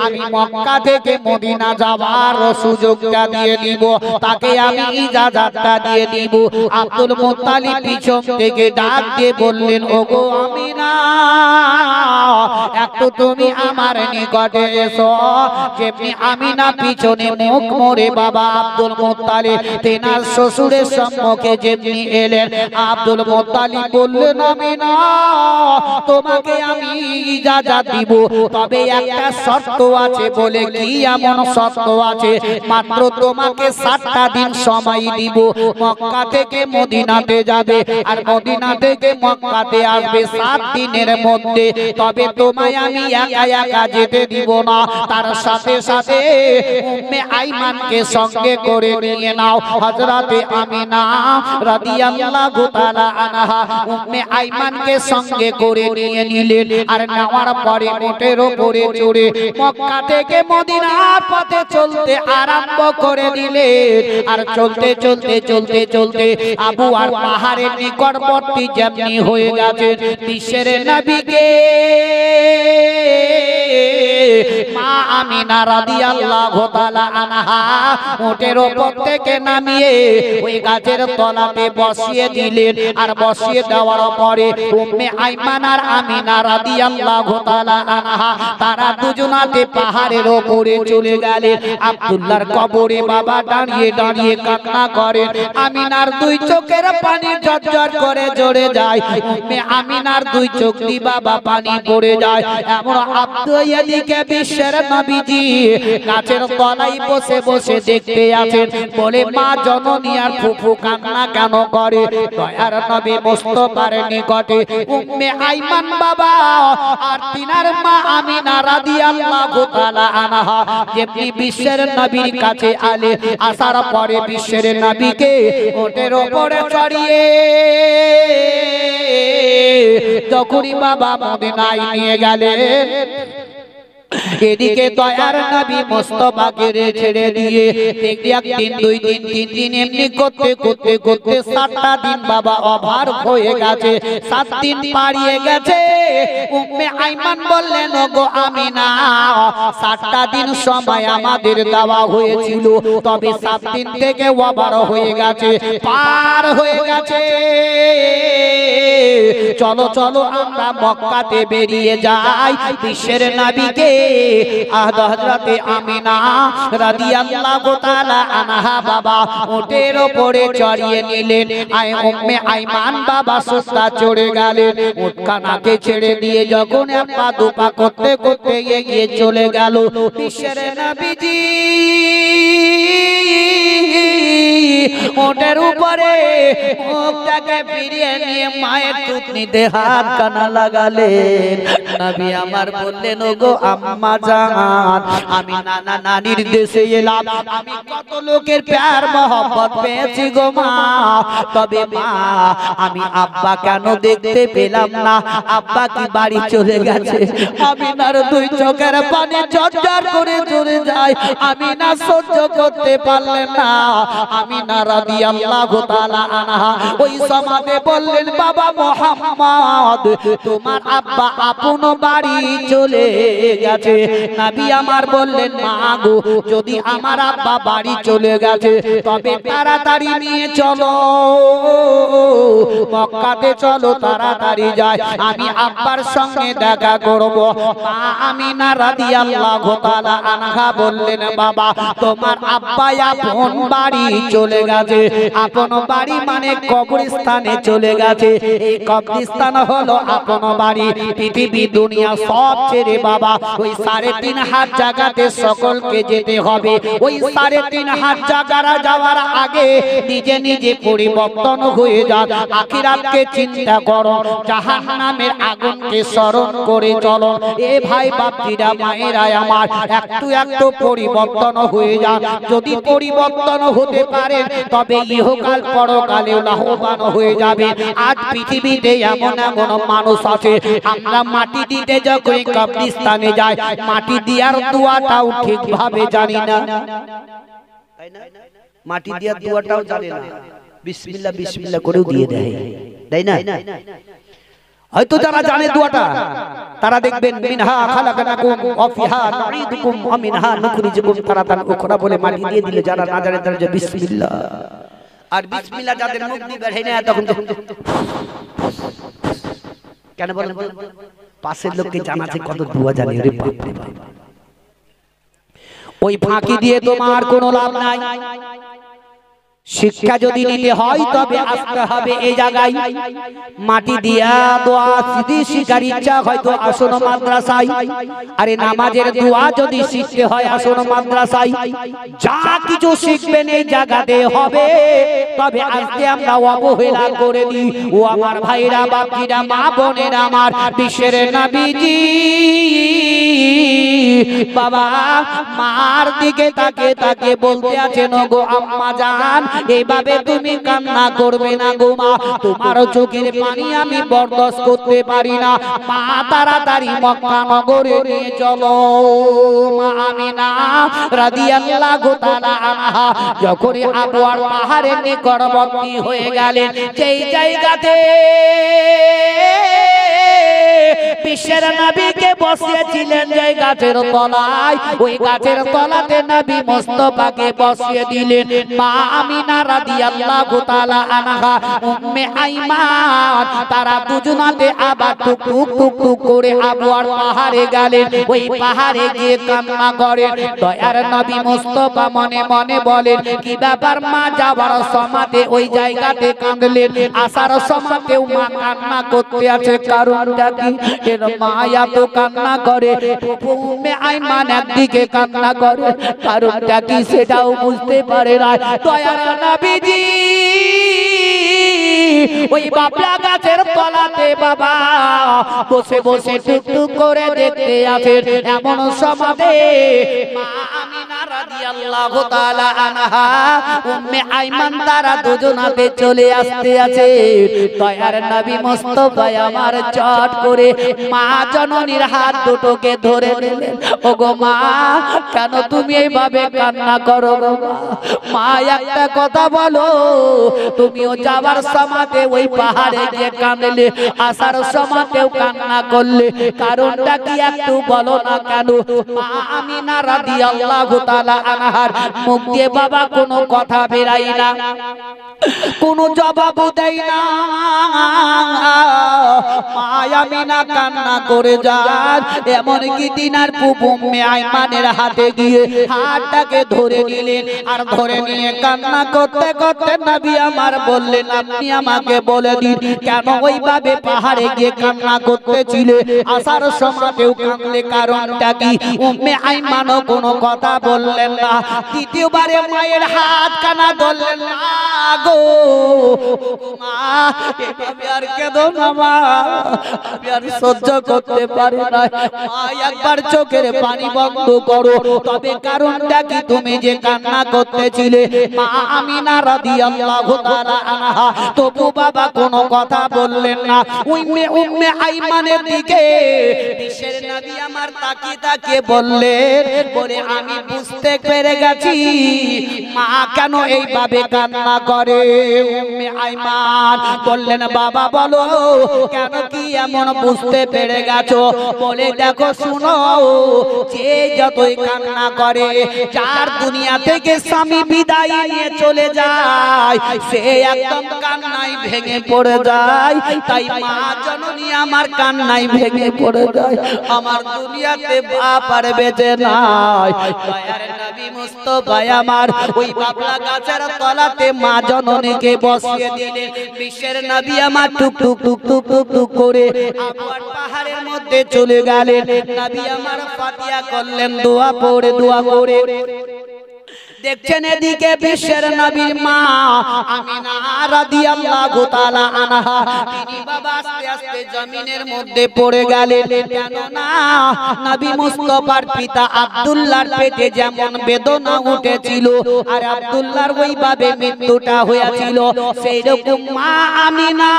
আমি মক্কা থেকে মদিনা যাওয়ার সুযোগটা দিয়ে দিব, তাকে আমি ইজাজতটা দিয়ে দিব। আব্দুল মুত্তালিব পিছন থেকে ডাক দিয়ে বললেন, ওগো আমিনা, একটু তুমি আমার নিকটে এসো। যেমনি আমিনা পিছনে মুখ মোড়ে বাবা আব্দুল মুত্তালিব তেনার শ্বশুরের সম্মুখে যেমনি এলেন, আব্দুল মুত্তালিব বললেন, আমিনা, তোমাকে আমি ইজাজত দিব, তবে একটা শর্ত আছে। বলে কি এমন শর্ত আছে? মাত্র তোমাকে 7টা দিন সময় দিব। মক্কা থেকে মদিনাতে যাবে, আর মদিনা থেকে মক্কাতে আসবে 7 দিনের মধ্যে। তবে তোমায় আমি একা একা যেতে দিব না, তার সাথে সাথে উম্মে আইমানকে সঙ্গে করে নিয়ে নাও। হযরতে আমিনা রাদিয়াল্লাহু তাআলা আনহা উম্মে আইমানকে সঙ্গে করে নিয়ে নিলেন। আর নেওয়ার পরে উটের উপরে চড়ে মক্কা থেকে মদিনার পথে চলতে আরম্ভ করে দিলেন। আর চলতে চলতে চলতে চলতে আবু আর পাহাড়ের নিকটবর্তী যেমনি হয়ে গেছে, বিশ্বের নবীকে মা আমিনা রাদিয়াল্লাহু তাআলা আনহা উটের উপর থেকে নামিয়ে ওই গাছের তলাতে বসিয়ে দিলেন। আর বসিয়ে দেওয়ার পরে উম্মে আইমান আর আমিনা রাদিয়াল্লাহু তাআলা আনহা তারা দুজনাতে পাহাড়ের উপরে চলে গেলেন। আব্দুল্লাহর কবরে বাবা দাঁড়িয়ে দাঁড়িয়ে কান্না করেন। আমিনার দুই চোখের পানি ঝরঝর করে ঝরে যায়। উম্মে আমিনার দুই চোখ দিয়ে বাবা পানি পড়ে যায়। এমন এদিকে বিশ্বের নবীজি গাছের তলায় বসে বসে দেখতে আছেন। বলে, মা জননী আর ফুফু কান্না কেন করে? দয়ার নবী মুস্তাফার নিকটে উম্মে আইমান বাবা আর তিনার মা আমিনা রাদিয়াল্লাহু তাআলা আনহা যেমনি বিশ্বের নবীর কাছে আলে, আসার পরে বিশ্বের নবীকে ওটের উপরে চড়িয়ে যখনই বাবা মদিনায় নিয়ে গেলেন, এদিকে দয়ার নবী মুস্তাফাকে ছেড়ে দিয়ে একদিন 2 দিন 3 দিন এমনি করতে করতে করতে 7টা দিন বাবা ওভার হয়ে গেছে। 7 দিন পারিয়ে গেছে। উম্মে আইমান বললেন, ওগো আমিনা, 7টা দিন সময় আমাদের দেওয়া হয়েছিল, তবে 7 দিন থেকে ওভার হয়ে গেছে, পার হয়ে গেছে। চলো চলো আমরা মক্কাতে বেরিয়ে যাই। বিশ্বের নবীকে হযরতে আমিনা রাদিয়াল্লাহু তাআলা আনহা বাবা উটের উপরে চড়িয়ে নিলেন। উম্মে আইমান বাবা সুস্তা চড়ে গেলেন। উটখানাকে ছেড়ে দিয়ে যখন এক পা দুপা করতে করতে এগিয়ে চলে গেল, বিশ্বের নবীজি ওটের উপরে মুখটাকে ফিরিয়ে নিয়ে মায়ের থুতনিতে হাত কানা লাগালেন। নবী আমার বললেন, ওগো আম্মা জান, আমি নানা নানির দেশে এলাম, আমি কত লোকের প্যার মহব্বত পেয়েছি গো মা, তবে মা আমি আব্বা কেন দেখতে পেলাম না? আব্বা কি বাড়ি চলে গেছে? আমি নার দুই চোখের পানি ঝরঝর করে চলে যায়। আমি না সহ্য করতে পারলেন না। আমি না রাদিয়াল্লাহু তাআলা আনহা ওই সমাজে বললেন, বাবা মুহাম্মদ তোমার আব্বা আপন বাড়ি চলে গেছে। নবী আমার বললেন, মা গো যদি আমার আব্বা বাড়ি চলে গেছে তবে তাড়াতাড়ি নিয়ে চলো, মক্কাতে চলো, তাড়াতাড়ি যাই, আমি আব্বার সঙ্গে দেখা করব। মা আমিনা রাদিয়াল্লাহু তাআলা আনহা বললেন, বাবা তোমার আব্বা আপন বাড়ি চলে গেছে। আপন বাড়ি মানে কবরস্থানে চলে গেছে। এই কবরস্থান হলো আপন বাড়ি। পৃথিবী দুনিয়া সব ছেড়ে বাবা ওই ৩.৫ জায়গাতে সকলকে যেতে হবে। ওই ৩.৫ জায়গা যাওয়ার আগে নিজে নিজে পরিবর্তন হয়ে যান। আখিরাতকে চিন্তা করো, জাহান্নামের আগুনকে স্মরণ করে চলো। এ ভাই বাপজিরা মায়েরা আমার, একটু একটু পরিবর্তন হয়ে যান। যদি পরিবর্তন হতে পারেন তবে ইহকাল পরকালে লাভবান হয়ে যাবে। আজ পৃথিবীতে এমন এমন মানুষ আছে, আমরা মাটি দিতে যখন কবরস্থানে যাই, মাটি দেওয়ার দোয়াটাও ঠিকভাবে জানি না। মাটি দেওয়ার দোয়াটাও জানে না, বিসমিল্লাহ বিসমিল্লাহ করেও দিয়ে দেয়, তাই না? হয়তো যারা জানে দোয়াটা তারা দেখবেন মিনহা খালাকনাকুম ওয়া ফিহা নুঈদুকুম ওয়া মিনহা নুখরিজুকুম তারাতান উখরা বলে মাটি দিয়ে দিলে, যারা না জানে তারা যে বিসমিল্লাহ। আর বিসমিল্লাহ যাদের মুখ দিয়ে বের হয় না তখন কেন বলেন? পাশের লোককে জানাছে কত দোয়া জানে রে বাপ রে বাপ। ওই ফাঁকি দিয়ে তোমার কোনো লাভ নাই। শিক্ষা যদি নিতে হয় তবে আসতে হবে এই জায়গায়। মাটি দিয়া দোয়া যদি শিখার ইচ্ছা হয়তো আসন মাদ্রাসায়। আরে নামাজের দোয়া যদি শিখতে হয় আসন মাদ্রাসায়। যা কিছু শিখবেন এই জায়গাতে হবে। তবে আজকে আমরা অবহেলা করে দিই। ও আমার ভাইরা বাপজিরা মা বোনেরা আমার, বিশ্বের নবীজি বাবা মার দিকে তাকে তাকে বলতে আছেন, গো আম্মা জান এইভাবে তুমি কান্না করবে না গো মা, তোমার চোখের পানি আমি বরদাস্ত করতে পারি না। মা তাড়াতাড়ি মক্কা নগরে নিয়ে চলো। মা আমিনা রাদিয়াল্লাহু তাআলা আনহা যখন আবওয়ার পাহাড়ের নিকটবর্তী হয়ে গেলেন, সেই জায়গাতে বিশ্বের নবীকে বসিয়েছিলেন যে গাছের তলায়, ওই গাছের তলাতে নবী মুস্তাফাকে বসিয়ে দিলেন। মা আমিনা রাদিয়াল্লাহু তাআলা আনহা উম্মে আইমান তারা দুজনাতে আবার টুক টুক টুক টুক করে আবওয়ার পাহাড়ে গেলেন। ওই পাহাড়ে গিয়ে কান্না করেন। দয়ার নবী মুস্তাফা মনে মনে বলেন, কি ব্যাপার মা যাবার সময়তে ওই জায়গাতে কাঁদলেন, আসার সময়তেও মা কান্না করতে আছে, কারণটা কি? এর মায়া তো কান্না করে, উম্মে আইমান একদিকে কান্না করে, কারণটা কি সেটাও বুঝতে পারে না। দয়ার নবীজি ওই বাবলা গাছের তলাতে বাবা বসে বসে টুকটুক করে দেখতে আছেন। এমন সমাজে মা আমিনা রাদিয়াল্লাহু তাআলা আনহা উম্মে আইমান তারা দুজনাতে চলে আসতে আছে। দয়ার নবী মুস্তাফা আমার চট করে মা জননীর হাত দুটোকে ধরে নিলেন। ওগো মা, কেন তুমি এইভাবে কান্না করো গো মা? একটা কথা বলো, তুমিও যাবার সময়তে ওই পাহাড়ে গিয়ে কাঁদলে, আসার সময়তেও কান্না করলে, কারণটা কি একটু বলো না কেন? মা আমিনা রাদিয়াল্লাহু তাআলা আনহার মুখ দিয়ে বাবা কোনো কথা বেরাই না, কোনো জবাব দেয় না। মা আমিনা কান্না করে যান। এমন কি দিনার উম্মে আইমানের হাতে গিয়ে হাতটাকে ধরে নিলেন। আর ধরে নিয়ে কান্না করতে করতে নবী আমার বললেন, আপনি আমার আমাকে বলে দিন কেন ওইভাবে পাহাড়ে গিয়ে কান্না করতেছিলে, আসার সময়তেও কাঁদলে, কারণটা কি? উম্মে আইমানও কোনো কথা বললেন না। দ্বিতীয়বারে মায়ের হাত কানা ধরলেন, না গো মা, এভাবে আর কেঁদো না মা, আমি আর সহ্য করতে পারি না। মা একবার চোখের পানি বন্ধ করো। তবে কারণটা কি? তুমি যে কান্না করতেছিলে মা আমিনা রাদিয়াল্লাহু তাআলা আনহা, তবু বাবা কোনো কথা বললেন না। উম্মে আইমানের দিকে বিশ্বের নবী আমার তাকিয়ে তাকিয়ে বললেন, বলে আমি বুঝতে পেরে গেছি মা কেন এইভাবে কান্না করে। উম্মে আইমান বললেন, বাবা বলো কেন, কি এমন বুঝতে পেরে গেছো? বলে দেখো শুনো, যে যতই কান্না করে, যার দুনিয়া থেকে স্বামী বিদায় নিয়ে চলে যায়, সে একদম কান্নায় ভেঙে পড়ে যায়। তাই মা জননী আমার কান্নায় ভেঙে পড়ে যায়, আমার দুনিয়াতে বাপ আর বেঁচে নাই। দয়ার নবী মুস্তাফা আমার ওই বাবলা গাছের তলাতে মা জননীকে বসিয়ে দিলেন। বিশ্বের নবী আমার টুক টুক টুক টুক টুক টুক করে আবার পাহাড়ের মধ্যে চলে গেলেন। নবী আমার ফাতিহা করলেন, দোয়া পড়ে দোয়া করে দেখছেন এদিকে বিশ্বের নবীর মা আমিনা রাদিয়াল্লাহু তাআলা আনহা, তিনি বাবা আস্তে আস্তে জমিনের মধ্যে পড়ে গেলেন। কেন না নবী মুস্তাফার পিতা আব্দুল্লাহর পেটে যেমন বেদনা উঠেছিল আর আব্দুল্লাহর ওইভাবে মৃত্যুটা হয়েছিল, সেই রকম মা আমিনা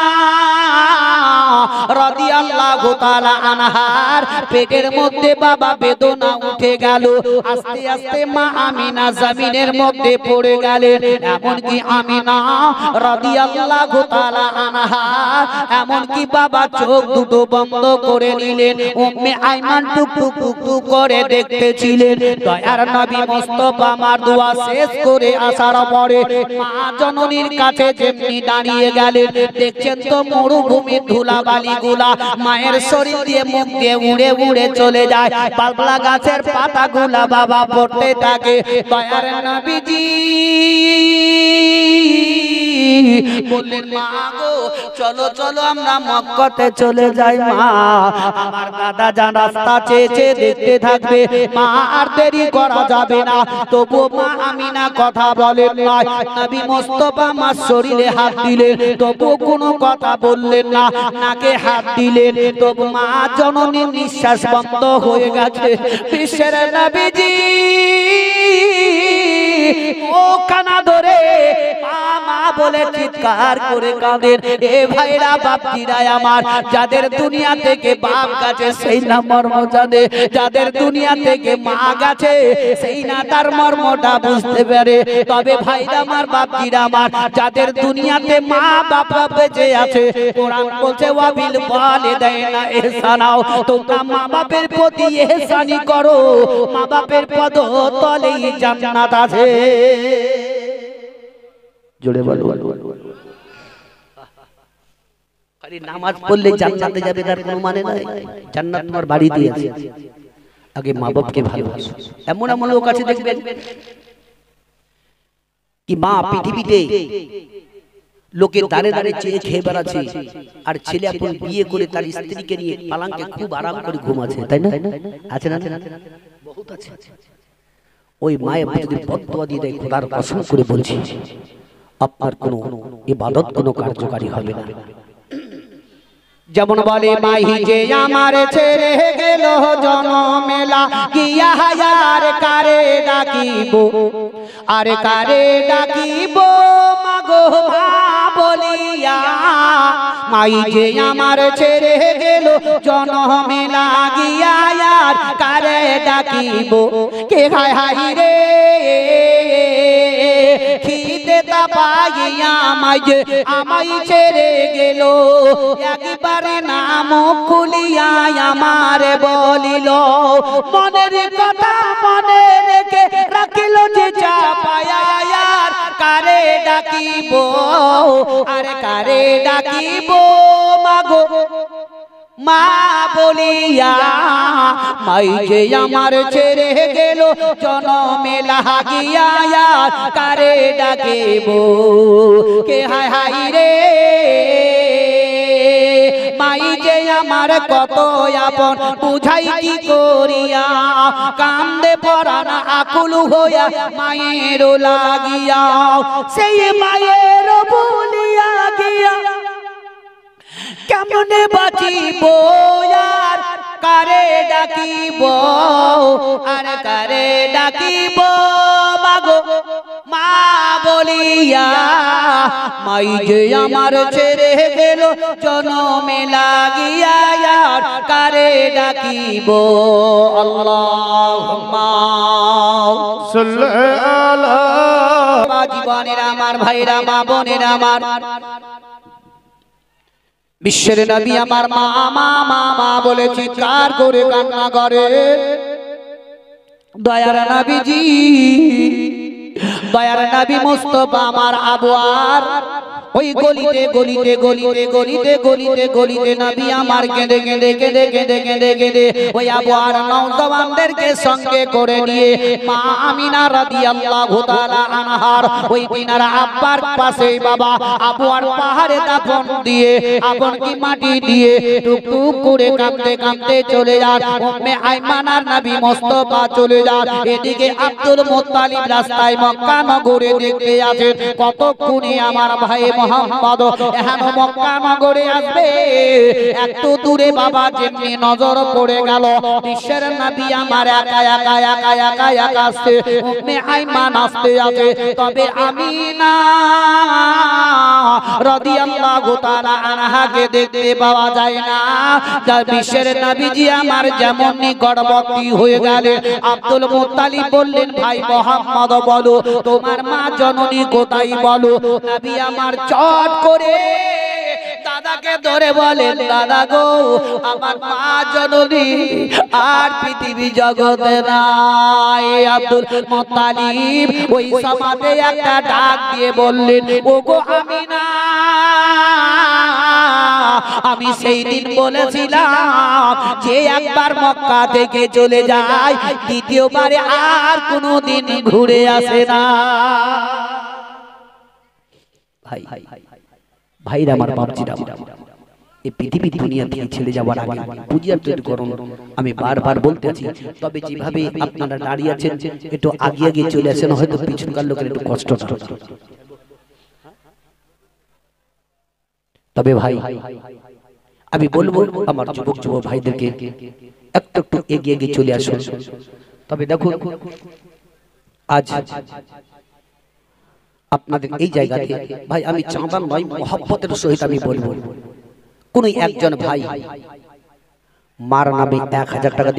রাদিয়াল্লাহু তাআলা আনহার পেটের মধ্যে বাবা বেদনা উঠে গেল। আস্তে আস্তে মা আমিনা জমিনের মধ্যে পড়ে গেলেন। এমনকি আমিনা রাদিয়াল্লাহু তাআলা আনহা এমনকি বাবা চোখ দুটো বন্ধ করে নিলেন। উম্মে আইমান টুক টুক টুক টুক করে দেখতেছিলেন। দয়ার নবী মুস্তাফা আমার দোয়া শেষ করে আসার পরে মা জননীর কাছে যেমনি দাঁড়িয়ে গেলেন, দেখছেন তো মরুভূমির ধুলাবালি গুলা মায়ের শরীর দিয়ে মুখ দিয়ে উড়ে উড়ে চলে যায়। বাবলা গাছের পাতাগুলা বাবা পড়তে থাকে। দয়ার নবীজি বললেন, মা গো চলো চলো আমরা মক্কাতে চলে যাই। মা আমার দাদা জান রাস্তা চেয়ে চেয়ে দেখতে থাকবে, মা আর দেরি করা যাবে না। তবু মা আমিনা কথা বলেন না। নবী মুস্তাফা আমার শরীরে হাত দিলেন, তবু কোনো কথা বললেন না। নাকে হাত দিলেন, তবু মা জননীর নিঃশ্বাস বন্ধ হয়ে গেছে। বিশ্বের নবীজি ও কানা ধরে মা মা বলে চিৎকার করে কাঁদেন। এ ভাইরা বাপজিরা আমার, যাদের দুনিয়া থেকে বাপ গেছে সেই না মর্ম জানে, যাদের দুনিয়া থেকে মা গেছে সেই না তার মর্মটা বুঝতে পারে। তবে ভাইরা আমার, বাপজিরা আমার, যাদের দুনিয়াতে মা বাপ বেঁচে আছে, কোরআন বলছে ওয়াবিল ওয়ালিদাইনা ইহসানাও, তোমরা মা বাপের প্রতি ইহসানি করো, মা বাপের পদতলেই জান্নাত আছে। জোরে বলো। খালি নামাজ পড়লে জান্নাতে যাবে তার কোনো মানে নাই। জান্নাত তোমার বাড়িতে আছে। আগে মা বাপকে ভালোবাসো। এমন এমন লোক আছে দেখবেন কি মা পৃথিবীতে লোকের দাঁড়ে দাঁড়ে চেয়ে খেয়ে বেড়াচ্ছে, আর ছেলে এখন বিয়ে করে তার স্ত্রীকে নিয়ে পালাঙ্কে খুব আরাম করে ঘুমাচ্ছে, তাই না? আছে না? বহুত আছে। ওই মায়ের যদি বদদোয়া দিয়ে দেয়, খোদার কসম করে বলছি আপনার কোনো ইবাদত কোনো কার্যকারী হবে না। যেমন বলে মাহি যে আমার ছেড়ে গেল জনমেলা গিয়া হায়ার কারে ডাকিব, আরে কারে ডাকিব মাগো মা বলিয়া। মাই যে আমার ছেড়ে গেল জনমেলা গিয়া হায়ার কারে ডাকিব। কে হায় হাই রে খিদে তা পাইয়া আমায় ছেড়ে গেল, একবারে নাম খুলিয়া আমার বলিল, মনের কথা মনে রেখে রাখিল যে চাপায়া। কারে ডাকিব, আরে কারে ডাকিব মাগো মা বলিয়া মাই যে আমার ছেড়ে গেল জনমে লাগিয়া কারে ডাকিব কে হায় হায় রে মাই যে আমার কত আপন বুঝাই কি করিয়া কান্দে পরাণ আকুল হইয়া মায়ের লাগিয়া সেই মায়ের বলিয়া গিয়া কেমনে বাঁচিব আর কারে ডাকিব আর কারে ডাকিব মাগো মা বলিয়া মাই যে আমার ছেড়ে গেল জনমে লাগিয়া আর কারে ডাকিব আল্লাহুম্মা সাল্লি আলা জীবনের আমার ভাইরা মা বোনের আমার বিশ্বের নবী আমার মা মা মা মা বলে চিৎকার করে কান্না করে দয়ার নবীজি দয়ার নবী মুস্তাফা আমার আবওয়ার ওই গলিতে গলিতে গলিতে গলিতে গলিতে গলিতে নবী আমার কেঁদে কেঁদে কেঁদে কেঁদে কেঁদে কেঁদে ওই আবওয়ার নওজওয়ানদেরকে সঙ্গে করে নিয়ে মা আমিনা রাদিয়াল্লাহু তাআলা আনহার ওই তিনার আব্বার পাশে বাবা আবওয়ার পাহাড়ে দাফন দিয়ে আপন কি মাটি দিয়ে টুকটুক করে কাঁদতে কাঁদতে চলে যান উম্মে আইমানার নবী মুস্তাফা চলে যান এদিকে আব্দুল মুত্তালিব রাস্তায় মক্কা নগরে দেখতে আছেন কতক্ষণে আমার ভাই মোহাম্মদ এখানে মক্কা নগরে আসবে একটু দূরে বাবা যেমনি নজর পড়ে গেল বিশ্বের নবী আমার একা একা একা একা একা আসছে উম্মে আইমান আসতে আছে তবে আমিনা রাদিয়াল্লাহু তাআলা আনহাকে দেখতে পাওয়া যায় না যার বিশ্বের নবীজি আমার যেমন গর্ভবতী হয়ে গেলেন আব্দুল মুত্তালিব বললেন ভাই মোহাম্মদ বলো তোমার মা জননী কোথায় বলো নবী আমার চট করে দাদাকে ধরে বলেন দাদা গো আমার মা জননী আর পৃথিবী জগতে নাই আব্দুল মুত্তালিব ওই সমাজে একটা ডাক দিয়ে বললেন ওগো আমিনা আমি সেই দিন বলেছিলাম যে একবার মক্কা থেকে চলে যায় দ্বিতীয়বারে আর কোনোদিন ঘুরে আসে না ভাই ভাইরা আমার বাপজিরা এই পৃথিবী দুনিয়া থেকে ছেড়ে যাওয়ার আগে বুঝিয়ার তৈরি করুন আমি বারবার বলতে আছি তবে যেভাবে আপনারা দাঁড়িয়ে আছেন একটু আগে আগে চলে আসেন হয়তো পিছনকার লোকের একটু কষ্ট হবে তবে ভাই আমি বলবো আমার যুবক যুবক ভাইদেরকে একটু একটু এগিয়ে এগিয়ে চলে আসুন তবে দেখুন আজ আপনাদের এই জায়গাতে ভাই আমি চাঁদান নয় মহব্বতের সহিত আমি বলবো কোন একজন ভাই মার নামে 1000 টাকা